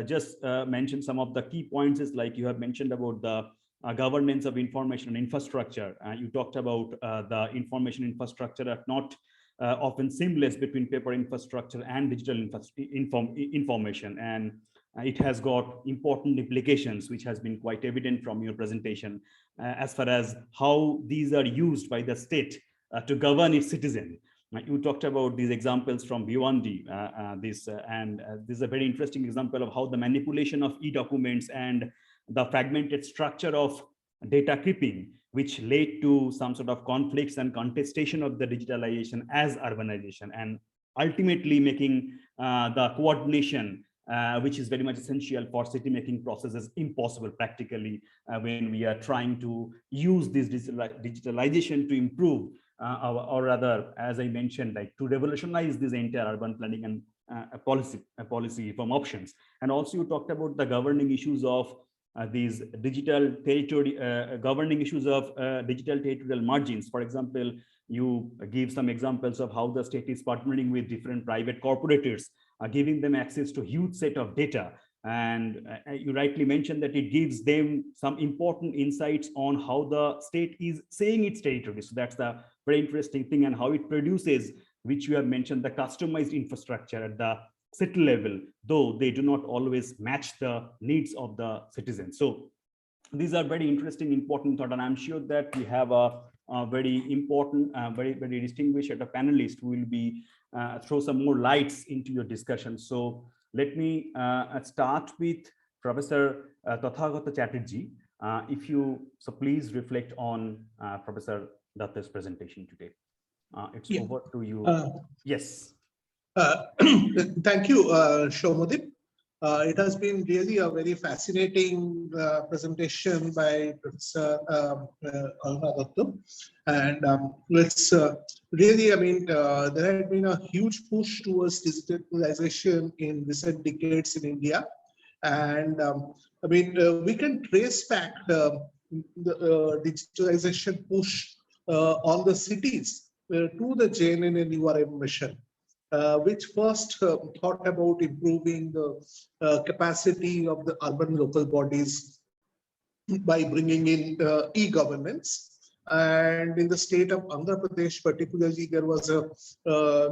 just mentioned some of the key points, is like you have mentioned about the governance of information and infrastructure. You talked about the information infrastructure are not often seamless between paper infrastructure and digital information. And it has got important implications, which has been quite evident from your presentation, as far as how these are used by the state to govern its citizen. You talked about these examples from Bhiwandi, this is a very interesting example of how the manipulation of e-documents and the fragmented structure of data creeping, which led to some sort of conflicts and contestation of the digitalization as urbanization, and ultimately making the coordination, which is very much essential for city making processes, impossible practically when we are trying to use this digitalization to improve or rather, as I mentioned, like to revolutionize this entire urban planning and policy reform options. And also you talked about the governing issues of these digital territory, governing issues of digital territorial margins. For example, you give some examples of how the state is partnering with different private corporators, giving them access to a huge set of data. And you rightly mentioned that it gives them some important insights on how the state is saying its territory. So that's the very interesting thing, and how it produces, which you have mentioned, the customized infrastructure at the city level, though they do not always match the needs of the citizens. So these are very interesting, important thought, and I'm sure that we have a very important, very distinguished set of panelists who will be throw some more lights into your discussion. So let me start with Professor Tathagata Chatterji. If you so please reflect on Professor Datta's presentation today. It's over to you. Yes. Thank you, Soumyadip. It has been really a very fascinating presentation by Professor Ayona Datta. And let's really, I mean, there had been a huge push towards digitalization in recent decades in India. And I mean, we can trace back the digitalization push on the cities to the JNNURM mission. Which first thought about improving the capacity of the urban local bodies by bringing in e-governance. And in the state of Andhra Pradesh, particularly, there was a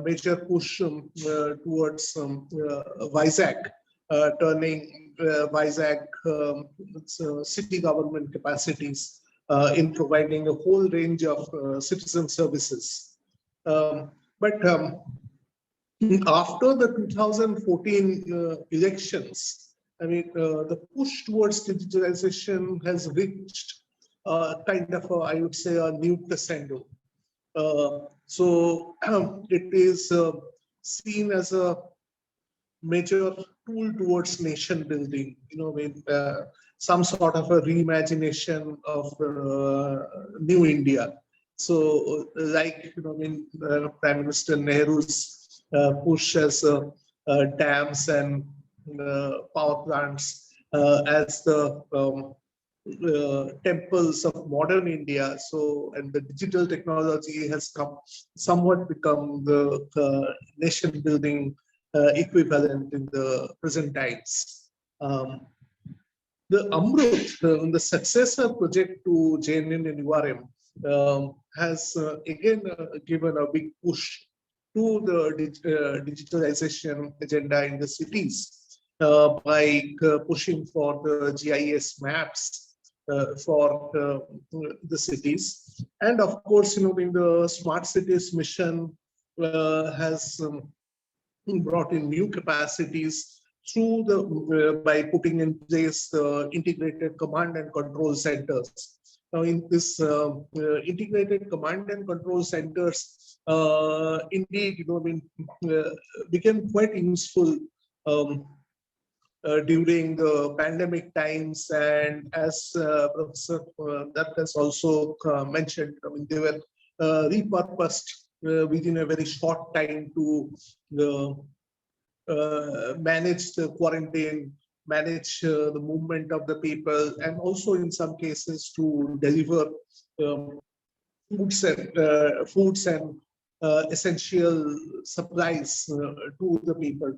major push towards Vizag, turning Vizag city government capacities in providing a whole range of citizen services. After the 2014 elections, I mean, the push towards digitalization has reached kind of, I would say, a new crescendo. So it is seen as a major tool towards nation building, you know, with some sort of a reimagination of new India. So, like, you know, I mean, Prime Minister Nehru's push as dams and power plants as the temples of modern India. So, and the digital technology has somewhat become the nation building equivalent in the present times. The Amrut, the successor project to JNNURM, has again given a big push to the digitalization agenda in the cities by pushing for the GIS maps for the cities. And of course, you know, in the smart cities mission has brought in new capacities through the by putting in place the integrated command and control centers. Now, in this integrated command and control centers, indeed, you know, I mean, became quite useful during the pandemic times, and as Professor Dutt has also mentioned, I mean, they were repurposed within a very short time to manage the quarantine, manage the movement of the people, and also in some cases to deliver um, foods and essential supplies to the people.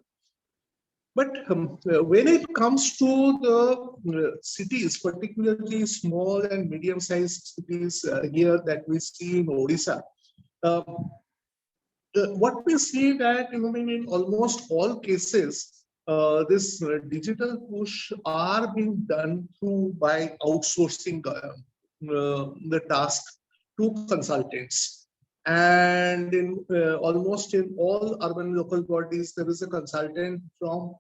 But when it comes to the cities, particularly small and medium-sized cities here that we see in Odisha, what we see that in almost all cases, this digital push are being done through by outsourcing the task to consultants. And in almost in all urban local bodies, there is a consultant from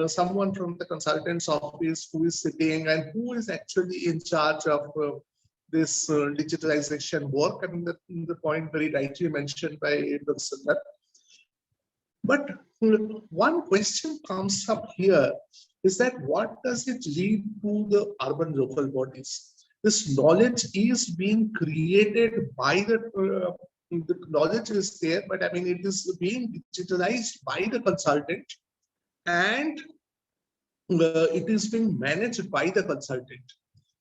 someone from the consultant's office who is sitting and who is actually in charge of this digitalization work. I mean, the point very rightly mentioned by Professor Dutt. But one question comes up here is that what does it lead to the urban local bodies? This knowledge is being created by the knowledge is there, but I mean, it is being digitalized by the consultant, and it is being managed by the consultant.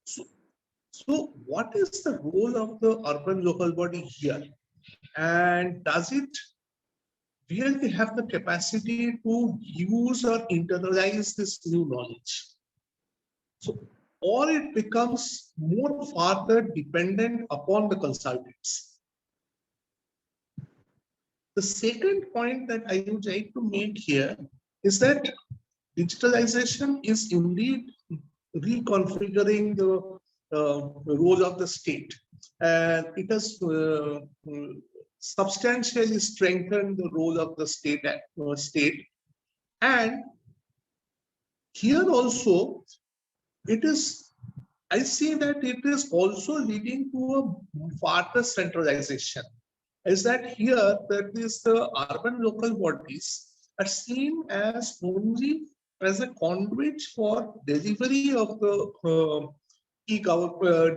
So what is the role of the urban local body here? And does it really have the capacity to use or internalize this new knowledge? So, or it becomes more further dependent upon the consultants. The second point that I would like to make here is that digitalization is indeed reconfiguring the role of the state, and it has substantially strengthened the role of the state. And here also, it is, I see that it is also leading to a further centralization. Is that here that is the urban local bodies are seen as only as a conduit for delivery of the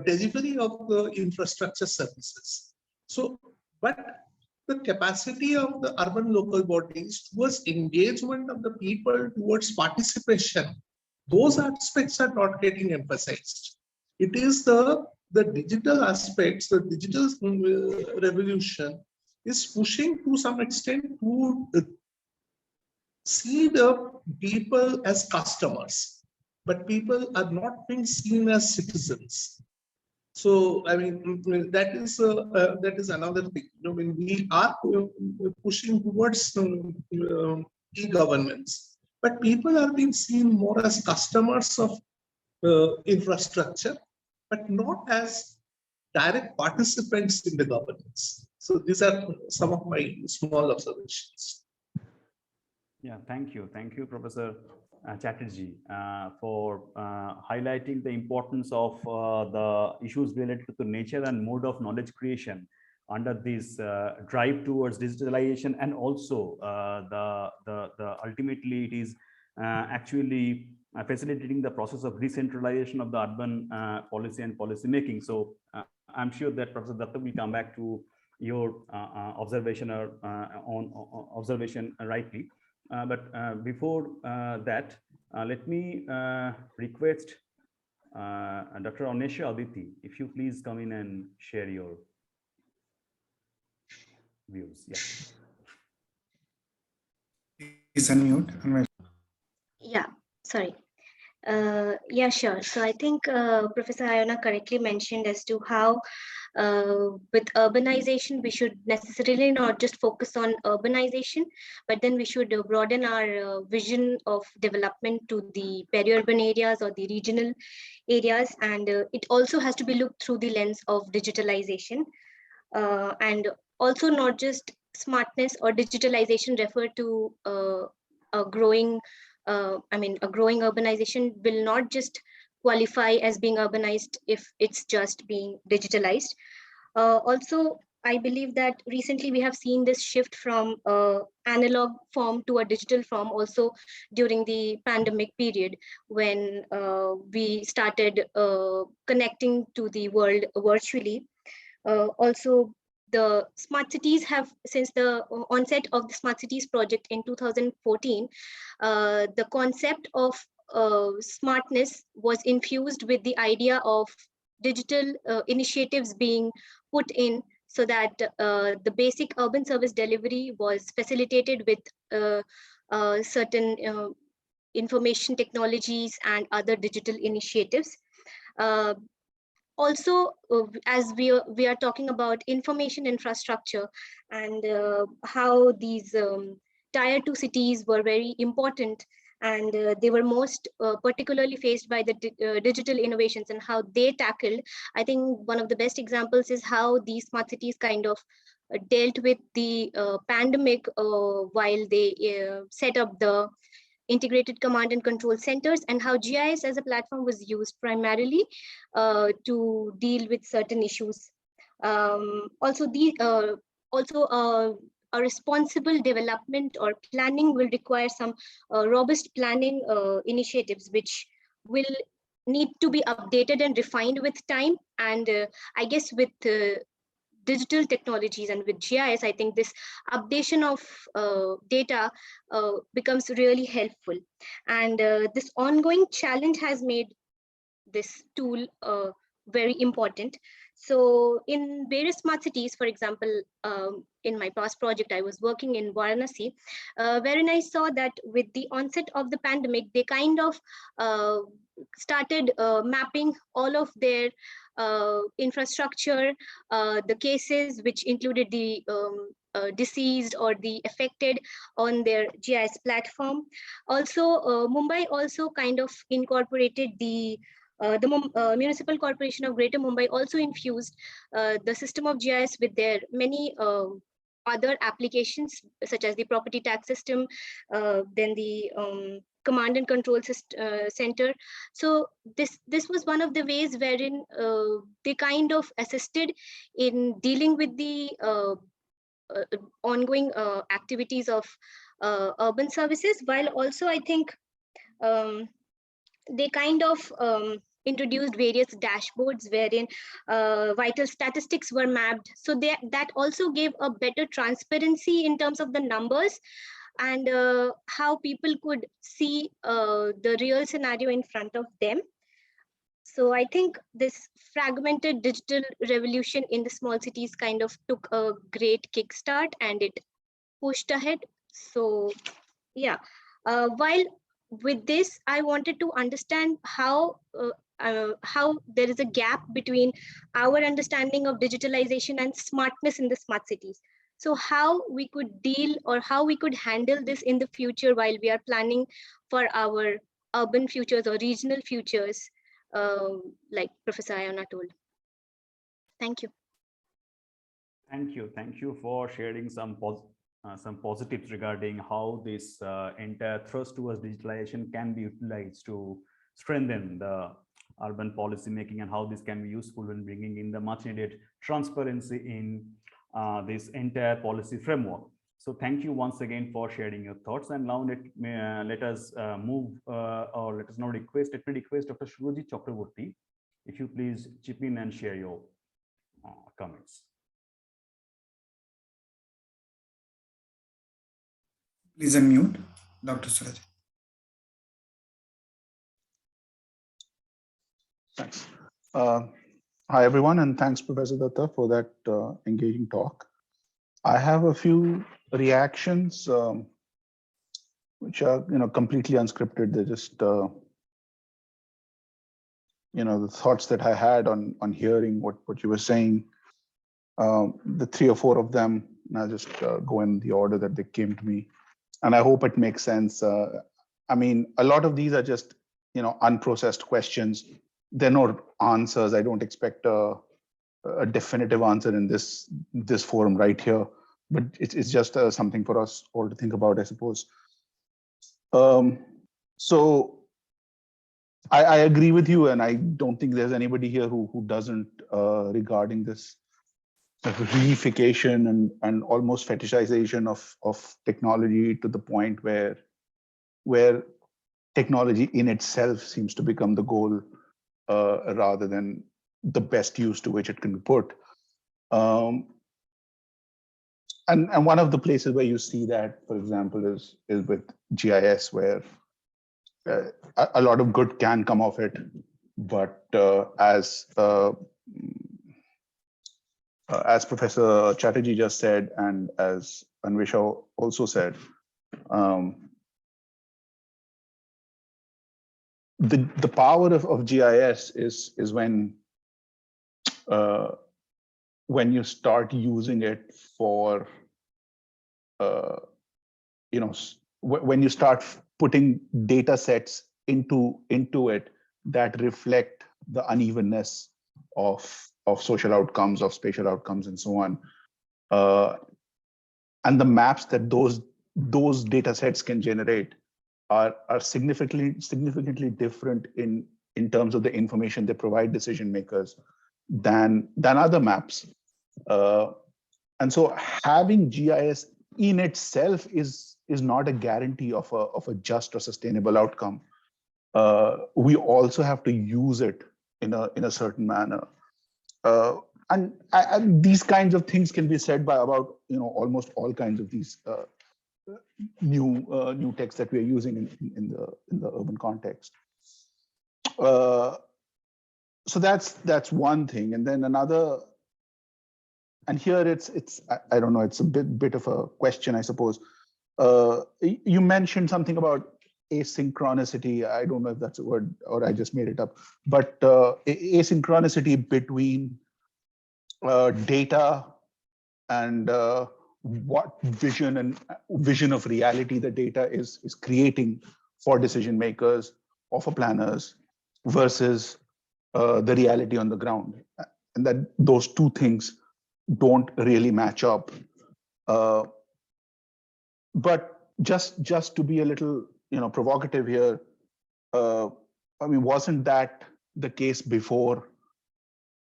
delivery of the infrastructure services. So, but the capacity of the urban local bodies towards engagement of the people, towards participation, those aspects are not getting emphasized. It is the digital aspects, the digital revolution is pushing to some extent to see the people as customers, but people are not being seen as citizens. So, I mean, that is another thing. When we are pushing towards e-governments, but people are being seen more as customers of infrastructure, but not as direct participants in the governance. So these are some of my small observations. Yeah, thank you. Thank you, Professor Chatterji, for highlighting the importance of the issues related to the nature and mode of knowledge creation under this drive towards digitalization, and also the ultimately it is actually facilitating the process of decentralization of the urban policy and policy making. So I'm sure that Professor Datta will come back to your observation or on observation rightly. But before that, let me request Dr. Anwesha Aditi, if you please come in and share your views. Yeah. Please unmute. Yeah, sorry. Yeah, sure. So I think Professor Ayona correctly mentioned as to how with urbanization, we should necessarily not just focus on urbanization, but then we should broaden our vision of development to the peri-urban areas or the regional areas. And it also has to be looked through the lens of digitalization. And also not just smartness or digitalization refer to a growing a growing urbanization will not just qualify as being urbanized if it's just being digitalized. Also, I believe that recently we have seen this shift from analog form to a digital form also during the pandemic period, when we started connecting to the world virtually. Also, the smart cities have, since the onset of the smart cities project in 2014, the concept of smartness was infused with the idea of digital initiatives being put in, so that the basic urban service delivery was facilitated with certain information technologies and other digital initiatives. Uh, Also, as we are talking about information infrastructure, and how these tier 2 cities were very important, and they were most particularly faced by the digital innovations and how they tackled. I think one of the best examples is how these smart cities kind of dealt with the pandemic while they set up the integrated command and control centers, and how GIS as a platform was used primarily to deal with certain issues. A responsible development or planning will require some robust planning initiatives, which will need to be updated and refined with time. And I guess with digital technologies and with GIS, I think this updation of data becomes really helpful. And this ongoing challenge has made this tool very important. So in various smart cities, for example, in my past project, I was working in Varanasi, wherein I saw that with the onset of the pandemic, they kind of started mapping all of their infrastructure, the cases which included the deceased or the affected on their GIS platform. Also, Mumbai also kind of incorporated the Municipal Corporation of Greater Mumbai also infused the system of GIS with their many other applications, such as the property tax system, then the command and control center. So this was one of the ways wherein they kind of assisted in dealing with the ongoing activities of urban services, while also I think they kind of introduced various dashboards wherein vital statistics were mapped. So that also gave a better transparency in terms of the numbers, and how people could see the real scenario in front of them. So I think this fragmented digital revolution in the small cities kind of took a great kickstart, and it pushed ahead. So yeah, while with this, I wanted to understand how there is a gap between our understanding of digitalization and smartness in the smart cities. So how we could deal, or how we could handle this in the future while we are planning for our urban futures or regional futures, like Professor Ayona told. Thank you. Thank you for sharing some positives regarding how this entire thrust towards digitalization can be utilized to strengthen the urban policy making, and how this can be useful when bringing in the much needed transparency in this entire policy framework. So thank you once again for sharing your thoughts. And now let us move, or let us now request, let me request Dr. Surajit Chakravrarty, if you please chip in and share your comments. Please unmute, Dr. Surajit. Thanks. Hi, everyone, and thanks, Professor Datta, for that engaging talk. I have a few reactions, which are, completely unscripted. They're just, the thoughts that I had on hearing what you were saying. The 3 or 4 of them, and I'll just go in the order that they came to me, and I hope it makes sense. I mean, a lot of these are just, unprocessed questions. They're not answers. I don't expect a definitive answer in this forum right here, but it's just something for us all to think about, I suppose. So I agree with you, and I don't think there's anybody here who doesn't regarding this. reification and almost fetishization of technology to the point where technology in itself seems to become the goal rather than the best use to which it can be put. And one of the places where you see that, for example, is with GIS, where a lot of good can come of it, but as Professor Chatterji just said, and as Anwesha also said, the power of GIS is when you start using it for when you start putting data sets into it that reflect the unevenness of social outcomes, of spatial outcomes, and so on, and the maps that those data sets can generate are significantly different in terms of the information they provide decision makers than other maps. And so having GIS in itself is not a guarantee of a just or sustainable outcome. We also have to use it in a certain manner. And these kinds of things can be said about almost all kinds of these new texts that we are using in the urban context. So that's one thing, and then another. And here it's I don't know, it's a bit of a question, I suppose. You mentioned something about asynchronicity. I don't know if that's a word or I just made it up, but asynchronicity between data and what vision of reality the data is creating for decision makers or for planners versus the reality on the ground, and that those two things don't really match up. But just to be a little provocative here, I mean, wasn't that the case before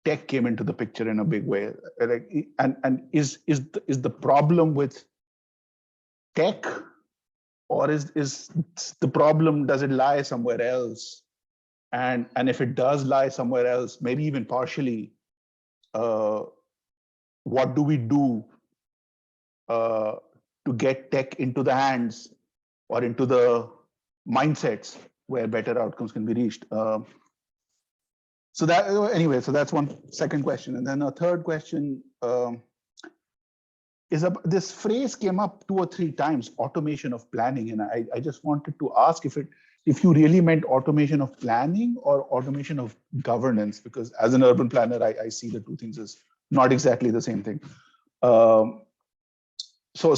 tech came into the picture in a big way? Like, and is the problem with tech, or is the problem, does it lie somewhere else? And if it does lie somewhere else, maybe even partially, what do we do to get tech into the hands or into the mindsets where better outcomes can be reached? So that, anyway, so that's one second question. And then a third question is this phrase came up 2 or 3 times, automation of planning. And I just wanted to ask if you really meant automation of planning or automation of governance, because as an urban planner, I see the two things as not exactly the same thing. So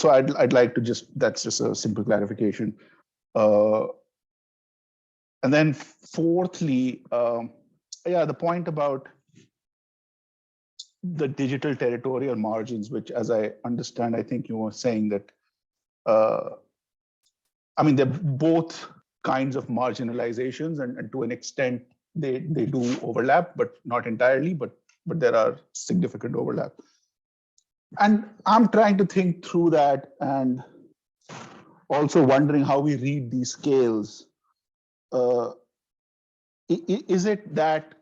I'd like to that's just a simple clarification. And then fourthly, yeah, the point about the digital territorial margins, which, as I understand, I think you were saying that, I mean, they're both kinds of marginalizations, and to an extent, they do overlap, but not entirely, but there are significant overlap. And I'm trying to think through that and also wondering how we read these scales. Is it that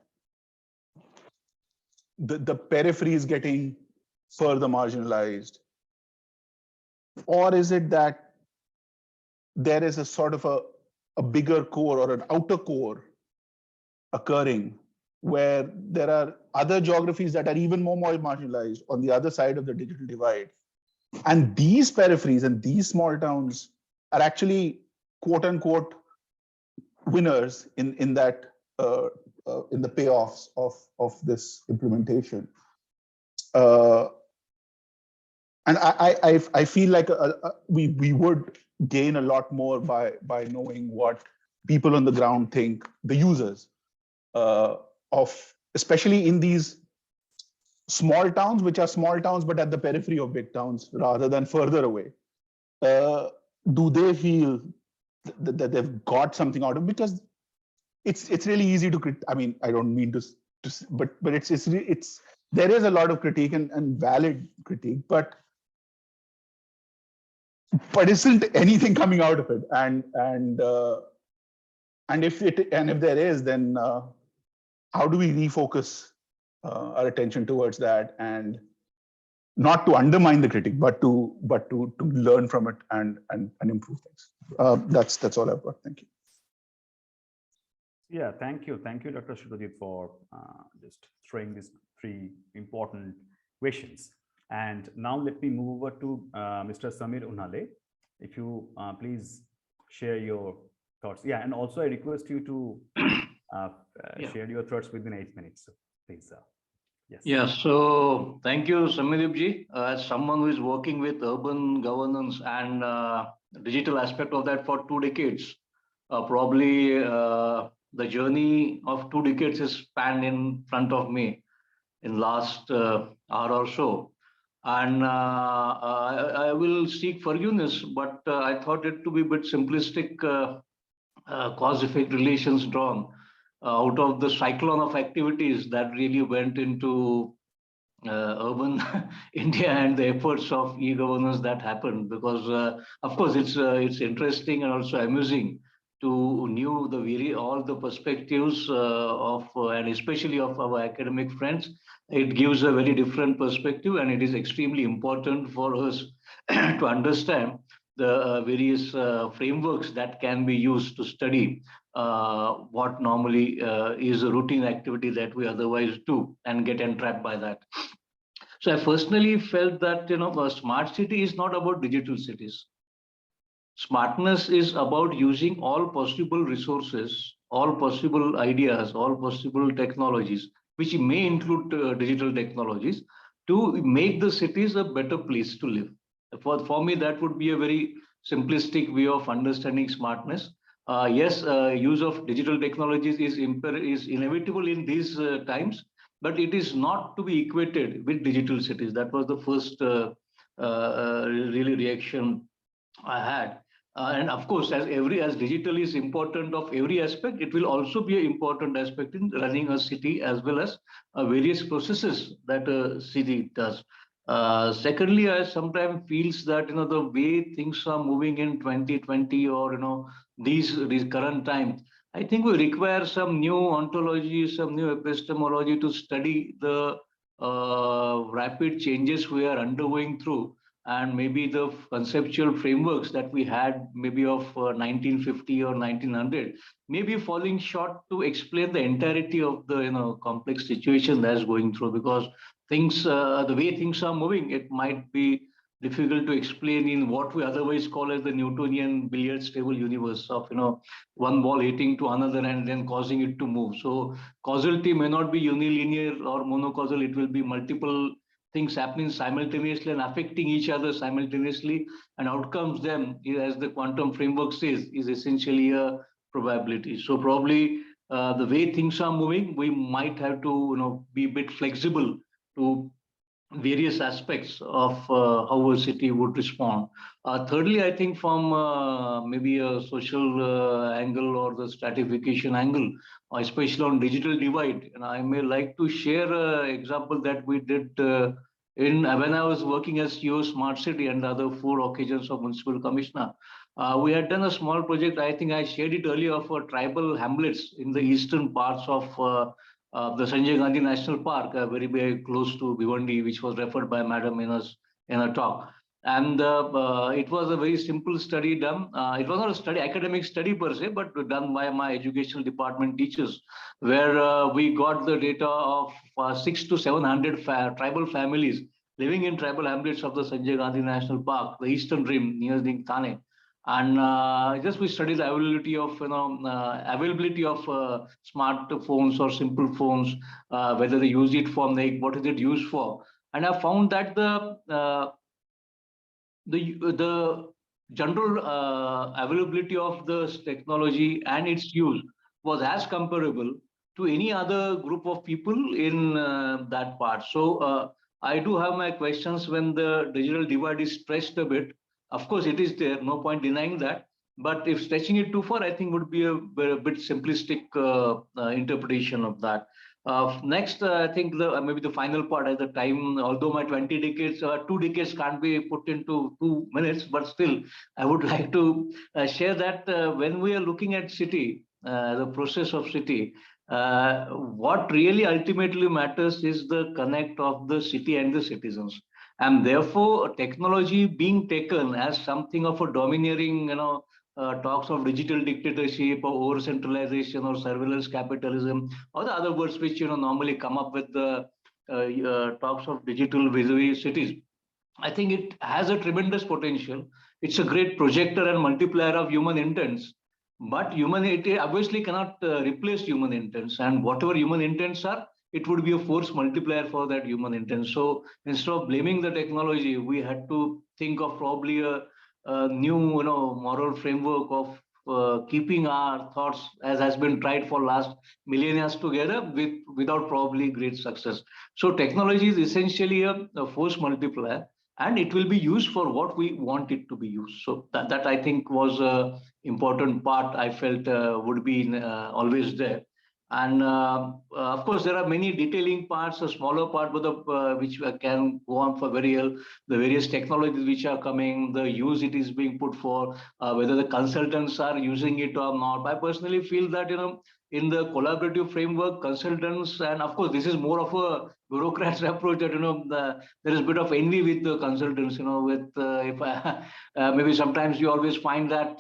the periphery is getting further marginalized? Or is it that there is a sort of a bigger core or an outer core occurring where there are other geographies that are even more marginalized on the other side of the digital divide? And these peripheries and these small towns are actually, quote unquote, winners in that in the payoffs of this implementation. And I feel like we would gain a lot more by knowing what people on the ground think, the users of, especially in these small towns, which are small towns but at the periphery of big towns rather than further away. Do they feel that they've got something out of it? Because it's really easy to, I mean, I don't mean to but it's there is a lot of critique and valid critique, but isn't anything coming out of it? And if there is, then how do we refocus our attention towards that, and not to undermine the critic, but to learn from it and improve things. That's all I've got. Thank you. Yeah, thank you, Dr. Surajit, for just throwing these three important questions. And now let me move over to Mr. Samir Unhale. If you please share your thoughts. Yeah, and also I request you to share your thoughts within 8 minutes. So please. Yes. Yeah, so thank you, Soumyadip ji. As someone who is working with urban governance and digital aspect of that for 2 decades, probably the journey of 2 decades is spanned in front of me in last hour or so. And I will seek forgiveness, but I thought it to be a bit simplistic cause-effect relations drawn out of the cyclone of activities that really went into urban India and the efforts of e-governance that happened. Because of course it's interesting and also amusing to know all the perspectives of and especially of our academic friends. It gives a very different perspective, and it is extremely important for us to understand the various frameworks that can be used to study what normally is a routine activity that we otherwise do and get entrapped by that. So I personally felt that a smart city is not about digital cities. Smartness is about using all possible resources, all possible ideas, all possible technologies, which may include digital technologies, to make the cities a better place to live. For me, that would be a very simplistic way of understanding smartness. Yes, use of digital technologies is inevitable in these times, but it is not to be equated with digital cities. That was the first really reaction I had. And of course, as digital is important of every aspect, it will also be an important aspect in running a city as well as various processes that a city does. Secondly, I sometimes feels that the way things are moving in 2020 or these current times, I think we require some new ontology, some new epistemology to study the rapid changes we are undergoing through, and maybe the conceptual frameworks that we had maybe of 1950 or 1900 may be falling short to explain the entirety of the complex situation that's going through, because things the way things are moving, it might be difficult to explain in what we otherwise call as the Newtonian billiards table universe of one ball hitting to another and then causing it to move. So causality may not be unilinear or monocausal, it will be multiple things happening simultaneously and affecting each other simultaneously, and outcomes then, as the quantum framework says, is essentially a probability. So probably the way things are moving, we might have to be a bit flexible to various aspects of how a city would respond. Thirdly, I think from maybe a social angle or the stratification angle, especially on digital divide, and I may like to share an example that we did when I was working as CEO Smart City and the other 4 occasions of Municipal Commissioner. We had done a small project, I think I shared it earlier, for tribal hamlets in the eastern parts of the Sanjay Gandhi National Park, very, very close to Bhiwandi, which was referred by Madam in a talk. And it was a very simple study done. It was not a academic study per se, but done by my educational department teachers, where we got the data of 600 to 700 tribal families living in tribal hamlets of the Sanjay Gandhi National Park, the eastern rim near Thane. And just we studied the availability of smartphones or simple phones, whether they use it for what is it used for. And I found that the general availability of the technology and its use was as comparable to any other group of people in that part. So I do have my questions when the digital divide is stretched a bit. Of course, it is there, no point denying that. But if stretching it too far, I think would be a bit simplistic interpretation of that. Next, I think maybe the final part at the time, although my 20 decades, 2 decades can't be put into 2 minutes, but still, I would like to share that when we are looking at city, the process of city, what really ultimately matters is the connect of the city and the citizens. And therefore, technology being taken as something of a domineering, talks of digital dictatorship or over centralization or surveillance capitalism, or the other words which normally come up with the talks of digital vis-a-vis cities. I think it has a tremendous potential. It's a great projector and multiplier of human intents, but humanity obviously cannot replace human intents. And whatever human intents are, it would be a force multiplier for that human intent. So instead of blaming the technology, we had to think of probably a new, moral framework of keeping our thoughts, as has been tried for last millennia together, without probably great success. So technology is essentially a force multiplier, and it will be used for what we want it to be used. So that I think was a important part I felt would be always there. And of course, there are many detailing parts, a smaller part, but which can go on for the various technologies which are coming, the use it is being put for, whether the consultants are using it or not. I personally feel that, in the collaborative framework, consultants, and of course, this is more of a bureaucrat's approach that, there is a bit of envy with the consultants, with if maybe sometimes you always find that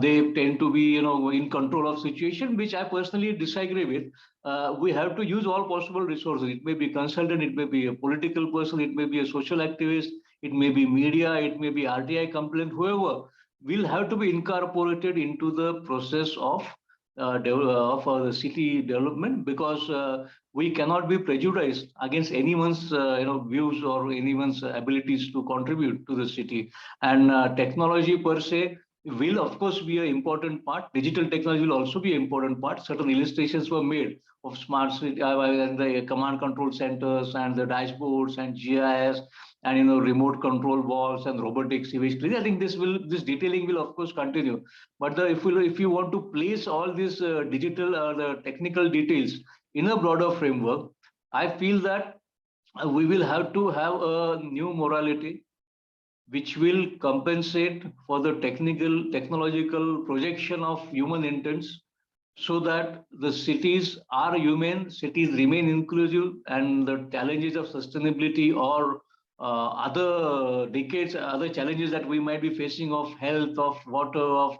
they tend to be, in control of situation, which I personally disagree with. We have to use all possible resources. It may be consultant, it may be a political person, it may be a social activist, it may be media, it may be RTI complaint, whoever will have to be incorporated into the process of the city development, because we cannot be prejudiced against anyone's views or anyone's abilities to contribute to the city. And technology per se will of course be an important part. Digital technology will also be an important part. Certain illustrations were made of smart city and the command control centers and the dashboards and GIS and remote control walls and robotic sewage cleaning. I think this detailing will of course continue. But if you want to place all these digital or the technical details in a broader framework, I feel that we will have to have a new morality which will compensate for the technological projection of human intents, so that the cities are human, cities remain inclusive, and the challenges of sustainability or other challenges that we might be facing of health, of water, of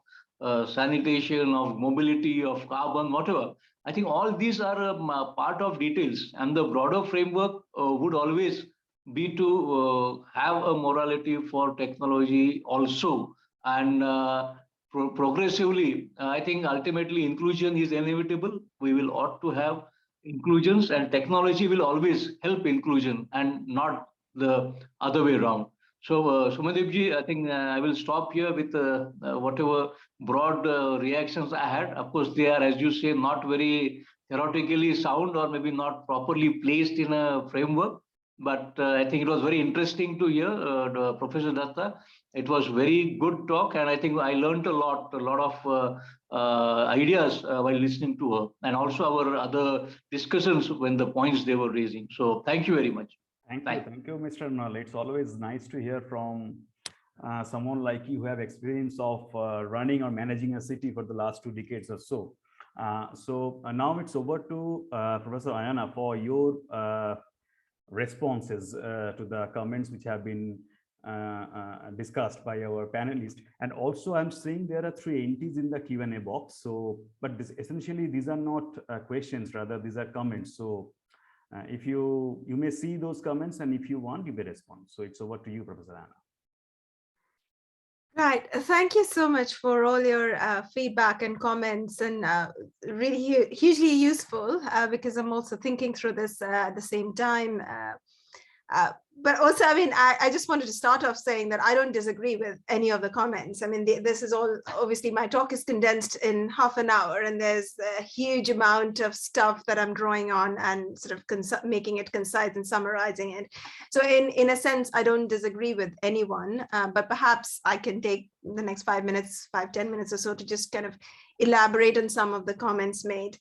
sanitation, of mobility, of carbon, whatever. I think all these are part of details, and the broader framework would always be to have a morality for technology also. And progressively, I think ultimately inclusion is inevitable. We will ought to have inclusions, and technology will always help inclusion and not the other way around. So, Soumyadip, I think I will stop here with whatever broad reactions I had. Of course, they are, as you say, not very theoretically sound or maybe not properly placed in a framework. But I think it was very interesting to hear Professor Datta. It was very good talk, and I think I learned a lot of ideas while listening to her, and also our other discussions when the points they were raising. So thank you very much. Thank you, Mr. Null. It's always nice to hear from someone like you who have experience of running or managing a city for the last 2 decades or so. Now it's over to Professor Ayona for your responses to the comments which have been discussed by our panelists. And also I'm seeing there are 3 entities in the Q&A box. So, but essentially these are not questions, rather these are comments. So if you may see those comments, and if you want, you may respond. So it's over to you, Professor Ayona. Right. Thank you so much for all your feedback and comments, and really hugely useful because I'm also thinking through this at the same time. But also, I mean, I just wanted to start off saying that I don't disagree with any of the comments. I mean, this is all, obviously my talk is condensed in half an hour, and there's a huge amount of stuff that I'm drawing on and sort of making it concise and summarizing it. So in a sense, I don't disagree with anyone, but perhaps I can take the next 5 minutes, 5-10 minutes or so to just kind of elaborate on some of the comments made.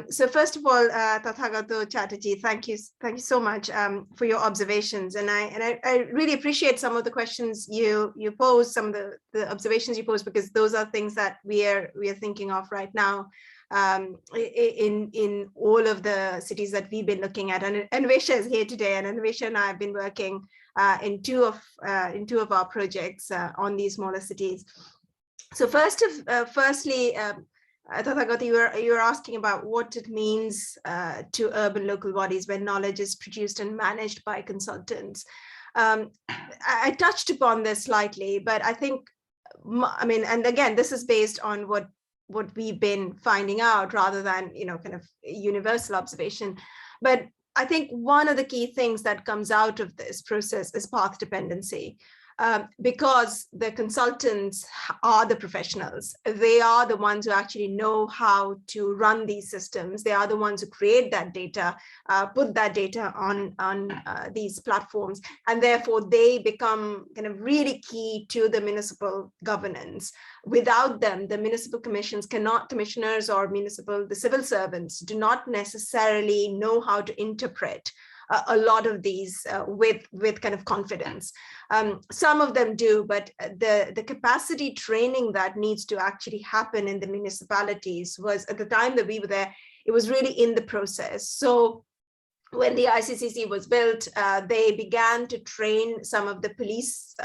So first of all, Tathagata Chatterji, thank you so much for your observations, and I really appreciate some of the questions you pose, some of the observations you pose, because those are things that we are thinking of right now in all of the cities that we've been looking at. And Anwesha is here today, and Anwesha and I have been working in two of our projects on these smaller cities. So firstly. Tathagata, you were asking about what it means to urban local bodies when knowledge is produced and managed by consultants. I touched upon this slightly, but I think, and again, this is based on what we've been finding out rather than, kind of universal observation. But I think one of the key things that comes out of this process is path dependency. Because the consultants are the professionals. They are the ones who actually know how to run these systems. They are the ones who create that data, put that data on these platforms, and therefore they become kind of really key to the municipal governance. Without them, the municipal commissioners or the civil servants do not necessarily know how to interpret a lot of these with kind of confidence. Some of them do, but the capacity training that needs to actually happen in the municipalities was, at the time that we were there, it was really in the process. So when the ICCC was built, they began to train some of the police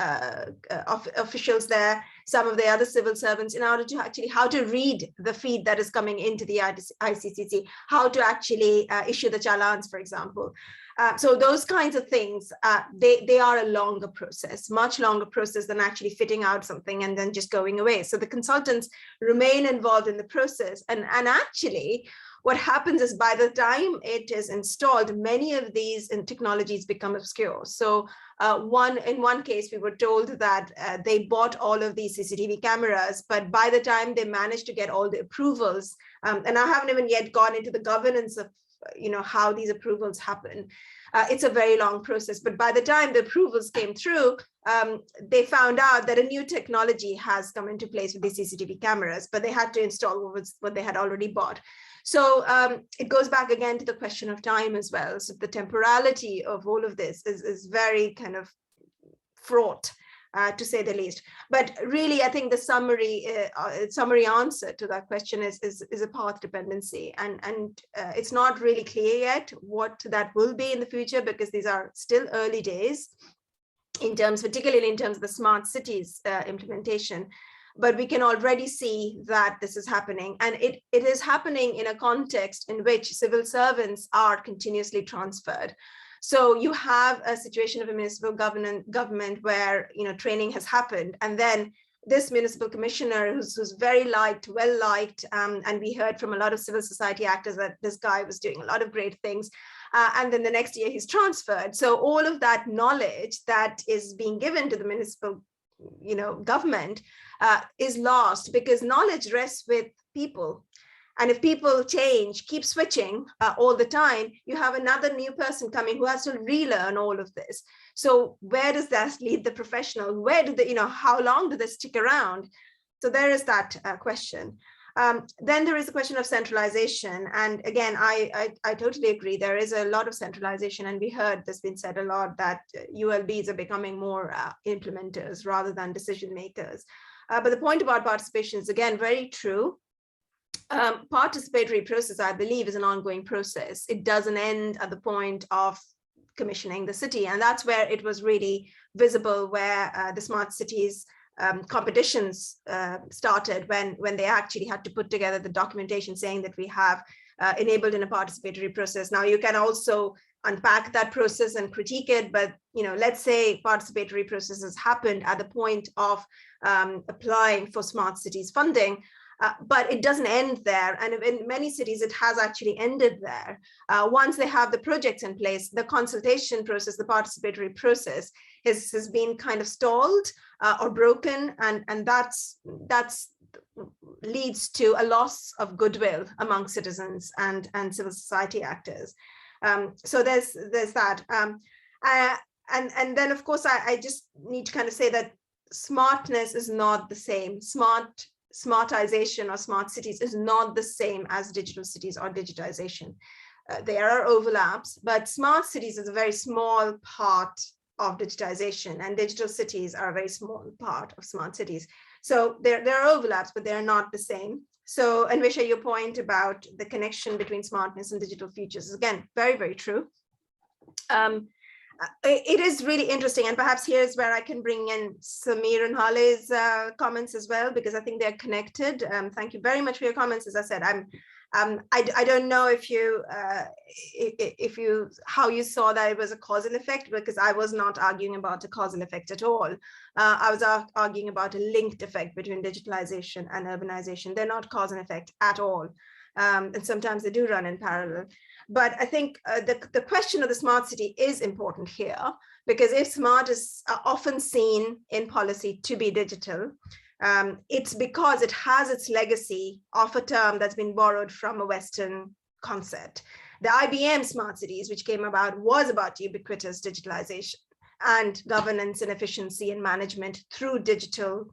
officials there, some of the other civil servants, in order to actually how to read the feed that is coming into the ICCC, how to actually issue the challans, for example. So those kinds of things, they are a longer process, much longer process than actually fitting out something and then just going away. So the consultants remain involved in the process. And actually, what happens is by the time it is installed, many of these technologies become obscure. So in one case, we were told that they bought all of these CCTV cameras, but by the time they managed to get all the approvals, and I haven't even yet gone into the governance of how these approvals happen. It's a very long process, but by the time the approvals came through, they found out that a new technology has come into place with the CCTV cameras, but they had to install what they had already bought. So it goes back again to the question of time as well. So the temporality of all of this is very kind of fraught, to say the least. But really, I think the summary answer to that question is a path dependency, and it's not really clear yet what that will be in the future, because these are still early days particularly in terms of the smart cities implementation. But we can already see that this is happening, and it is happening in a context in which civil servants are continuously transferred. So you have a situation of a municipal government where training has happened, and then this municipal commissioner who's very well liked, and we heard from a lot of civil society actors that this guy was doing a lot of great things, and then the next year he's transferred. So all of that knowledge that is being given to the municipal government is lost, because knowledge rests with people. And if people keep switching all the time, you have another new person coming who has to relearn all of this. So where does that lead the professional? Where do how long do they stick around? So there is that question. Then there is the question of centralization. And again, I totally agree. There is a lot of centralization, and we heard this been said a lot, that ULBs are becoming more implementers rather than decision makers. But the point about participation is, again, very true. Participatory process, I believe, is an ongoing process. It doesn't end at the point of commissioning the city. And that's where it was really visible, where the smart cities competitions started, when they actually had to put together the documentation saying that we have enabled in a participatory process. Now, you can also unpack that process and critique it, but let's say participatory processes happened at the point of applying for smart cities funding. But it doesn't end there. And in many cities, it has actually ended there. Once they have the projects in place, the consultation process, the participatory process has been kind of stalled or broken. And that's leads to a loss of goodwill among citizens and civil society actors. So there's that. And then, of course, I just need to kind of say that smartness is not the same. Smart smartization or smart cities is not the same as digital cities or digitization. There are overlaps, but smart cities is a very small part of digitization, and digital cities are a very small part of smart cities. So there are overlaps, but they're not the same. So Anwesha, your point about the connection between smartness and digital futures is again very, very true. It is really interesting, and perhaps here's where I can bring in Samir and Hale's comments as well, because I think they're connected. Thank you very much for your comments. As I said, I don't know if you how you saw that it was a causal effect, because I was not arguing about a causal effect at all. I was arguing about a linked effect between digitalization and urbanization. They're not cause and effect at all, and sometimes they do run in parallel. But I think the question of the smart city is important here, because if smart is often seen in policy to be digital, it's because it has its legacy of a term that's been borrowed from a Western concept. The IBM smart cities, which came about, was about ubiquitous digitalization and governance and efficiency and management through digital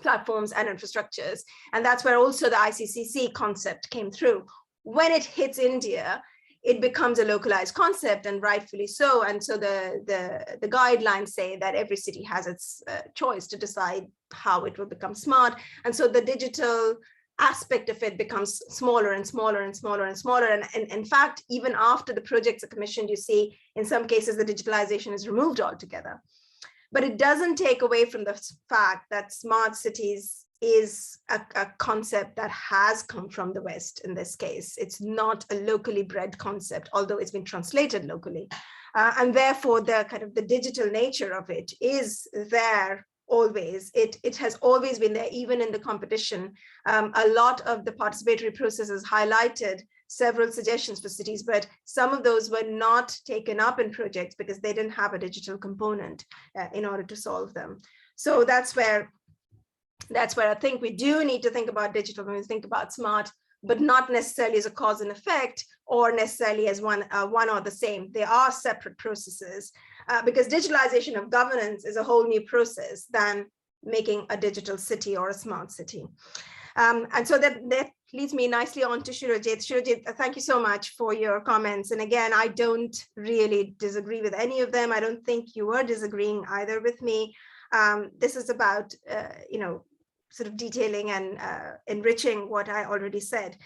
platforms and infrastructures. And that's where also the ICCC concept came through. When it hits India, it becomes a localized concept, and rightfully so. And so the guidelines say that every city has its choice to decide how it will become smart. And so the digital aspect of it becomes smaller and smaller and smaller and smaller. And in fact, even after the projects are commissioned, you see in some cases the digitalization is removed altogether. But it doesn't take away from the fact that smart cities is a concept that has come from the West in this case. It's not a locally bred concept, although it's been translated locally. And therefore, the digital nature of it is there always. It has always been there, even in the competition. A lot of the participatory processes highlighted several suggestions for cities, but some of those were not taken up in projects because they didn't have a digital component in order to solve them. So that's where I think we do need to think about digital when we think about smart, but not necessarily as a cause and effect, or necessarily as one or the same. They are separate processes, because digitalization of governance is a whole new process than making a digital city or a smart city. And so that leads me nicely on to Surajit. Surajit, thank you so much for your comments. And again, I don't really disagree with any of them. I don't think you were disagreeing either with me. This is about, sort of detailing and enriching what I already said.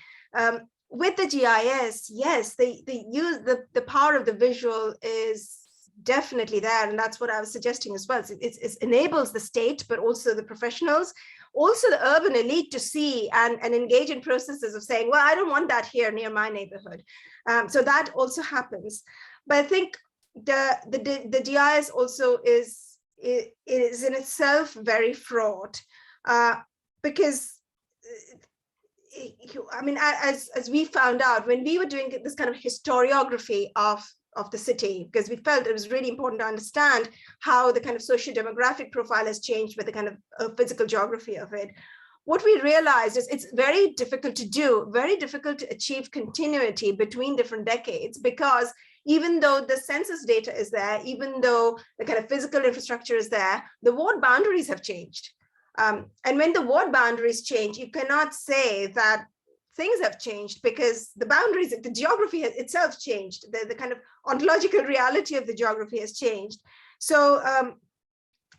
With the GIS, yes, the power of the visual is definitely there, and that's what I was suggesting as well. It enables the state, but also the professionals, also the urban elite, to see and engage in processes of saying, well, I don't want that here near my neighborhood. So that also happens. But I think the GIS also is in itself very fraught, because I mean, as we found out when we were doing this kind of historiography of the city, because we felt it was really important to understand how the kind of socio-demographic profile has changed with the kind of physical geography of it. What we realized is it's very difficult to do, very difficult to achieve continuity between different decades, because even though the census data is there, even though the kind of physical infrastructure is there, the ward boundaries have changed. And when the ward boundaries change, you cannot say that things have changed, because the boundaries, the geography itself changed. The kind of ontological reality of the geography has changed. So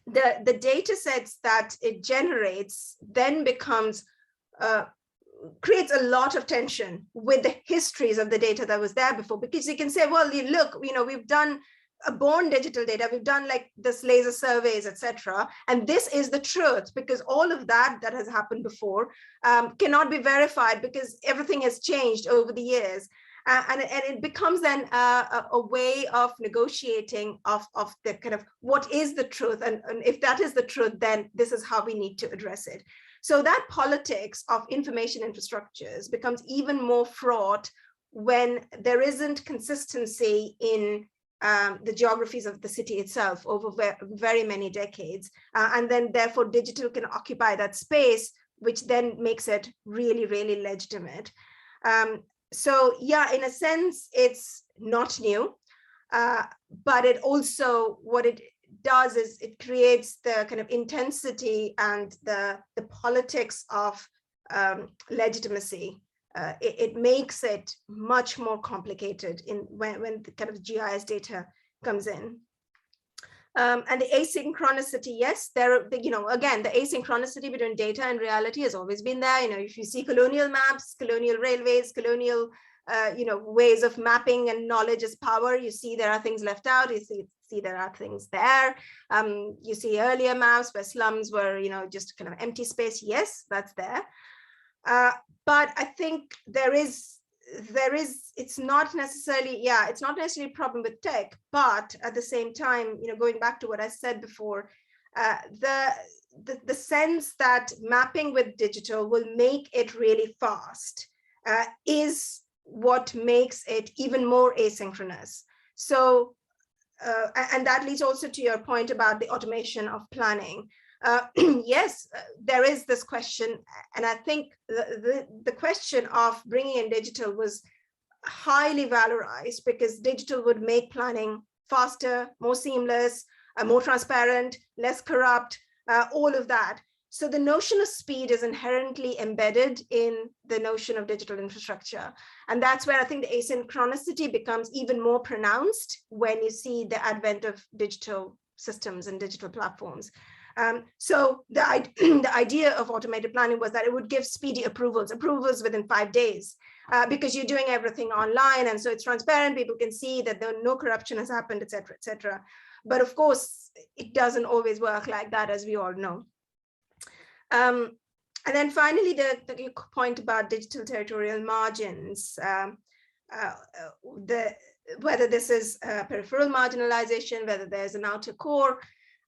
the data sets that it generates then creates a lot of tension with the histories of the data that was there before, because you can say, well, look, we've done a born digital data, we've done like this laser surveys, etc. And this is the truth, because all of that has happened before cannot be verified, because everything has changed over the years. And it becomes then a way of negotiating of the kind of what is the truth. And if that is the truth, then this is how we need to address it. So that politics of information infrastructures becomes even more fraught when there isn't consistency in the geographies of the city itself over very many decades. And then therefore digital can occupy that space, which then makes it really, really legitimate. So yeah, in a sense, it's not new, but it also, what it does is it creates the kind of intensity and the politics of legitimacy. It makes it much more complicated when the kind of GIS data comes in. And the asynchronicity, yes, again, the asynchronicity between data and reality has always been there. If you see colonial maps, colonial railways, colonial, ways of mapping and knowledge as power, you see there are things left out, you see there are things there. You see earlier maps where slums were, just kind of empty space. Yes, that's there. But I think it's not necessarily a problem with tech, but at the same time, going back to what I said before, the sense that mapping with digital will make it really fast is what makes it even more asynchronous. So, and that leads also to your point about the automation of planning. Yes, there is this question, and I think the question of bringing in digital was highly valorized because digital would make planning faster, more seamless, more transparent, less corrupt, all of that. So the notion of speed is inherently embedded in the notion of digital infrastructure. And that's where I think the asynchronicity becomes even more pronounced when you see the advent of digital systems and digital platforms. So the idea of automated planning was that it would give speedy approvals within 5 days, because you're doing everything online. And so it's transparent, people can see that no corruption has happened, et cetera, et cetera. But of course, it doesn't always work like that, as we all know. And then finally, the point about digital territorial margins, whether this is peripheral marginalization, whether there's an outer core.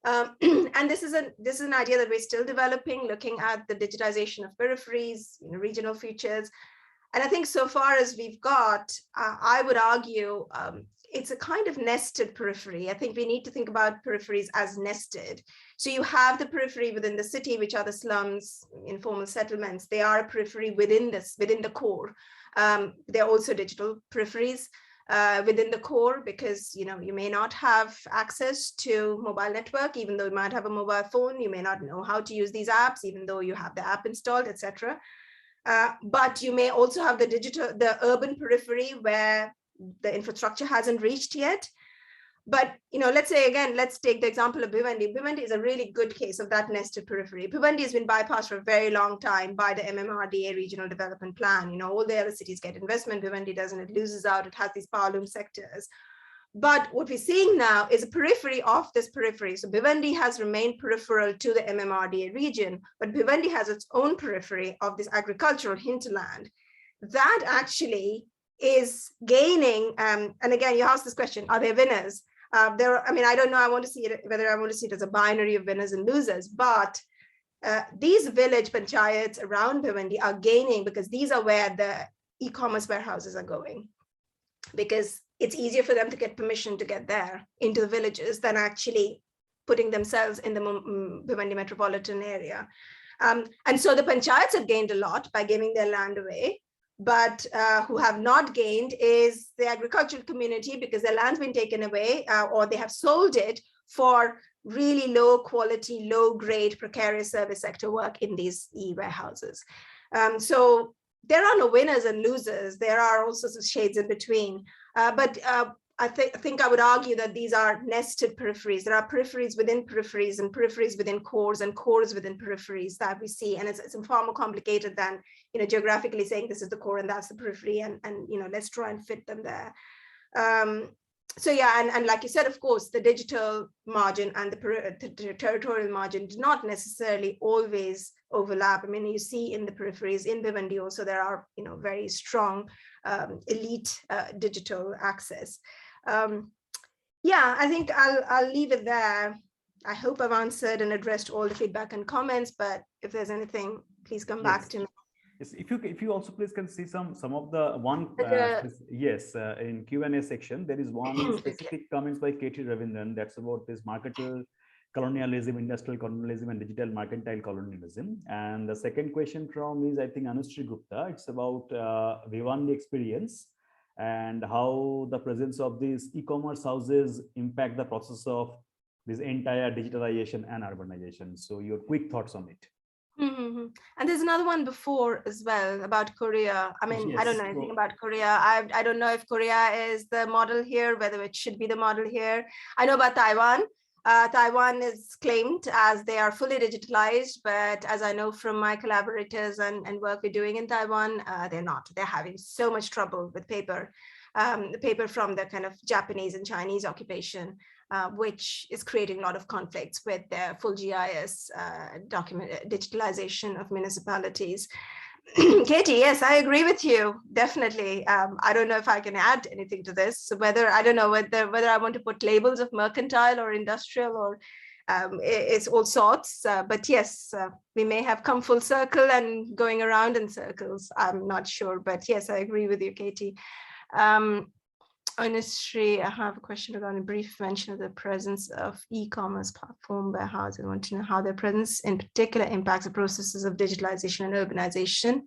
And this is an idea that we're still developing, looking at the digitization of peripheries, regional features. And I think so far as we've got, I would argue it's a kind of nested periphery. I think we need to think about peripheries as nested. So you have the periphery within the city, which are the slums, informal settlements. They are a periphery within the core. They're also digital peripheries within the core, because you may not have access to mobile network, even though you might have a mobile phone. You may not know how to use these apps, even though you have the app installed, etc. But you may also have the urban periphery where the infrastructure hasn't reached yet. But let's say again, let's take the example of Bhiwandi. Bhiwandi is a really good case of that nested periphery. Bhiwandi has been bypassed for a very long time by the MMRDA regional development plan. All the other cities get investment, Bhiwandi doesn't, it loses out, it has these power loom sectors. But what we're seeing now is a periphery of this periphery. So Bhiwandi has remained peripheral to the MMRDA region, but Bhiwandi has its own periphery of this agricultural hinterland that actually is gaining. And again, you asked this question, are there winners? I don't know, whether I want to see it as a binary of winners and losers, but these village panchayats around Bhiwandi are gaining because these are where the e-commerce warehouses are going, because it's easier for them to get permission to get there into the villages than actually putting themselves in the Bhiwandi metropolitan area. And so the panchayats have gained a lot by giving their land away. But who have not gained is the agricultural community, because their land's been taken away, or they have sold it for really low quality, low grade, precarious service sector work in these e-warehouses. So there are no winners and losers. There are all sorts of shades in between. But I think I would argue that these are nested peripheries. There are peripheries within peripheries and peripheries within cores and cores within peripheries that we see. And it's far more complicated than, geographically saying this is the core and that's the periphery, and let's try and fit them there. So yeah, and like you said, of course, the digital margin and the territorial margin do not necessarily always overlap. I mean, you see in the peripheries in Bhiwandi also there are, very strong elite digital access. Yeah, I think I'll leave it there. I hope I've answered and addressed all the feedback and comments, but if there's anything, please come back to me. Yes, if you also please can see some of the one in Q&A section, there is one specific comments by K.T. Ravindran that's about this marketer colonialism, industrial colonialism, and digital mercantile colonialism. And the second question from is, I think, Anushree Gupta. It's about Bhiwandi experience and how the presence of these e-commerce houses impact the process of this entire digitalization and urbanization. So your quick thoughts on it. Mm-hmm. And there's another one before as well about Korea. I mean, Yes, I don't know anything about Korea. I don't know if Korea is the model here, whether it should be the model here. I know about Taiwan. Taiwan is claimed as they are fully digitalized, but as I know from my collaborators and work we're doing in Taiwan, they're not. They're having so much trouble with paper, the paper from the kind of Japanese and Chinese occupation, which is creating a lot of conflicts with their full GIS document digitalization of municipalities. Katie, yes, I agree with you, definitely. I don't know if I can add anything to this. So I don't know whether I want to put labels of mercantile or industrial or it's all sorts. But yes, we may have come full circle and going around in circles. I'm not sure, but yes, I agree with you, Katie. Honestly, I have a question regarding a brief mention of the presence of e-commerce platform warehouse. I want to know how their presence in particular impacts the processes of digitalization and urbanization.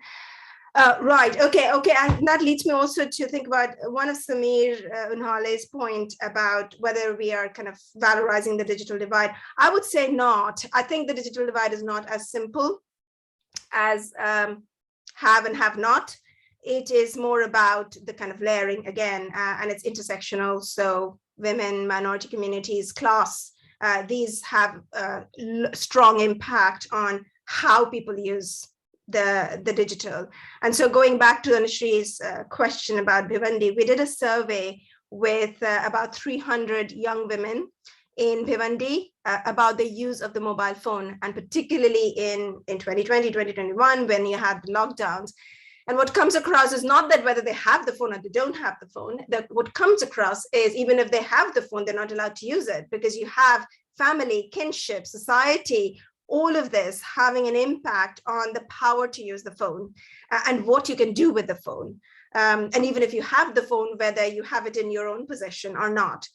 Right, okay, and that leads me also to think about one of Samir Unhale's point about whether we are kind of valorizing the digital divide. I would say not. I think the digital divide is not as simple as have and have not. It is more about the kind of layering again, and it's intersectional. So women, minority communities, class, these have strong impact on how people use the digital. And so going back to Anushrie's question about Bhiwandi, we did a survey with about 300 young women in Bhiwandi about the use of the mobile phone, and particularly in 2020, 2021, when you had the lockdowns. And what comes across is not that whether they have the phone or they don't have the phone, that what comes across is even if they have the phone, they're not allowed to use it because you have family, kinship, society, all of this having an impact on the power to use the phone and what you can do with the phone. And even if you have the phone, whether you have it in your own possession or not.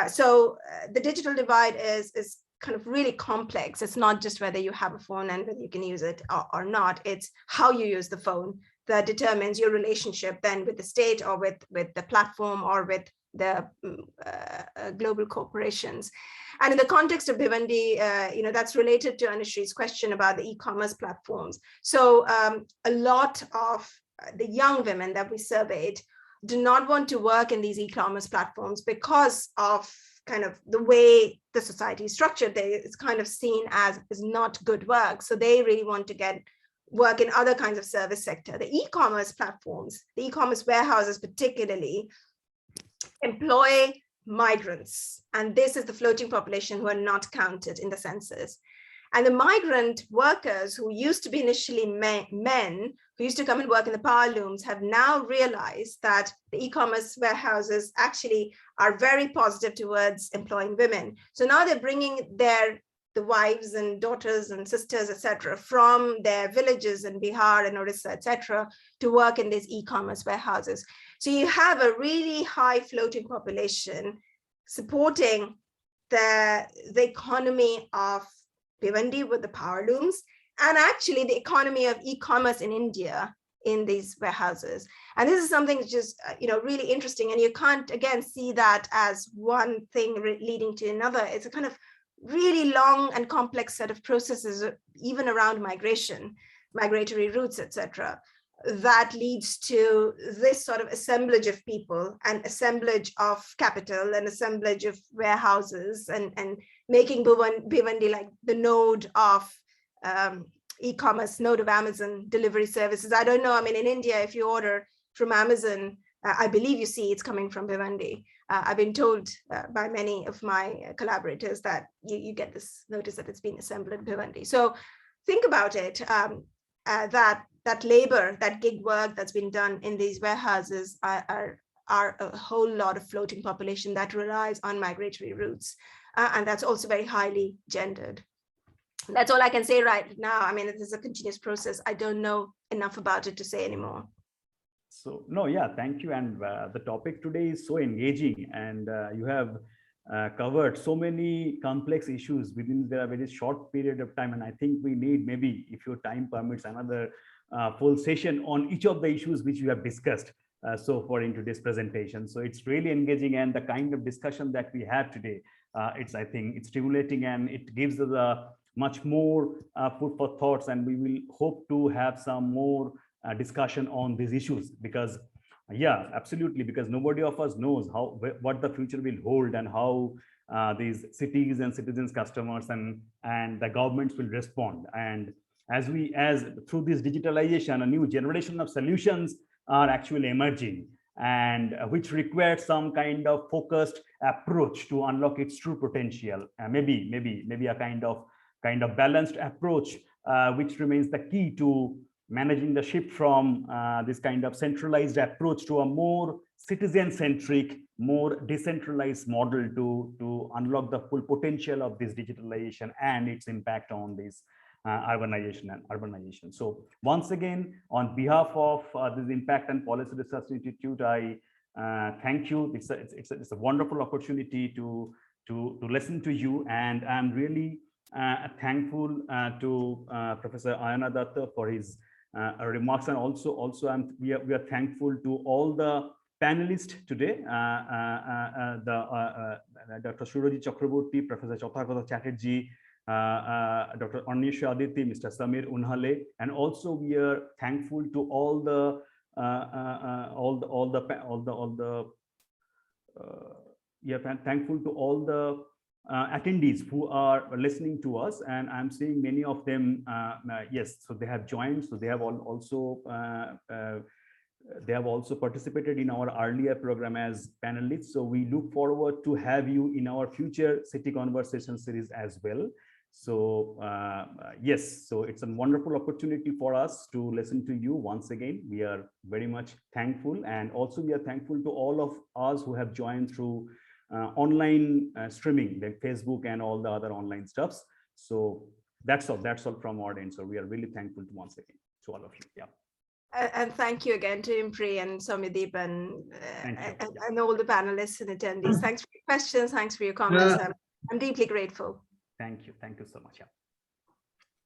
So the digital divide is kind of really complex. It's not just whether you have a phone and whether you can use it or not. It's how you use the phone that determines your relationship then with the state or with the platform or with the global corporations. And in the context of Bhiwandi, that's related to Anushrie's question about the e-commerce platforms. So a lot of the young women that we surveyed do not want to work in these e-commerce platforms because of kind of the way the society is structured. It's kind of seen as not good work. So they really want to get work in other kinds of service sector. The e-commerce platforms, the e-commerce warehouses particularly, employ migrants. And this is the floating population who are not counted in the census. And the migrant workers who used to be initially men who used to come and work in the power looms have now realized that the e-commerce warehouses actually are very positive towards employing women. So now they're bringing the wives and daughters and sisters, etc., from their villages in Bihar and Orissa, etc., to work in these e-commerce warehouses. So you have a really high floating population supporting the economy of Bhiwandi with the power looms, and actually the economy of e-commerce in India in these warehouses. And this is something just really interesting. And you can't again see that as one thing leading to another. It's a kind of really long and complex set of processes, even around migration, migratory routes, etc., that leads to this sort of assemblage of people and assemblage of capital and assemblage of warehouses and making Bhiwandi like the node of e-commerce, node of Amazon delivery services. I don't know. I mean, in India, if you order from Amazon, I believe you see it's coming from Bhiwandi. I've been told by many of my collaborators that you get this notice that it's been assembled in Bhiwandi. So think about it, that labor, that gig work that's been done in these warehouses are a whole lot of floating population that relies on migratory routes. And that's also very highly gendered. That's all I can say right now. I mean, it is a continuous process. I don't know enough about it to say anymore. So, no, yeah, thank you. And the topic today is so engaging, and you have covered so many complex issues within a very short period of time. And I think we need, maybe if your time permits, another full session on each of the issues which you have discussed. so far into this presentation. So it's really engaging, and the kind of discussion that we have today, I think it's stimulating, and it gives us a much more food for thoughts, and we will hope to have some more discussion on these issues, because yeah, absolutely, because nobody of us knows what the future will hold, and how these cities and citizens, customers, and the governments will respond. And as through this digitalization, a new generation of solutions are actually emerging, and which require some kind of focused approach to unlock its true potential. Maybe a kind of balanced approach, which remains the key to managing the shift from this kind of centralized approach to a more citizen-centric, more decentralized model to unlock the full potential of this digitalization and its impact on this urbanization and urbanization. So once again, on behalf of this Impact and Policy Research Institute, I thank you. It's a wonderful opportunity to listen to you, and I'm really thankful to Professor Ayona Datta for his remarks, and also we are thankful to all the panelists today, Dr. Surajit Chakravrarty, Professor Tathagata, Chatterji, Dr. Anwesha Aditi, Mr. Samir Unhale, and also we are thankful to all the thankful to all the attendees who are listening to us, and I'm seeing many of them. Yes, so they have joined. So they have also participated in our earlier program as panelists. So we look forward to have you in our future City Conversation series as well. So yes, so it's a wonderful opportunity for us to listen to you once again. We are very much thankful, and also we are thankful to all of us who have joined through online streaming, like Facebook and all the other online stuffs. So that's all from our end. So we are really thankful once again to all of you. Yeah. And thank you again to IMPRI and Soumyadip and all the panelists and attendees. Thanks for your questions. Thanks for your comments. I'm deeply grateful. Thank you. Thank you so much. Yeah.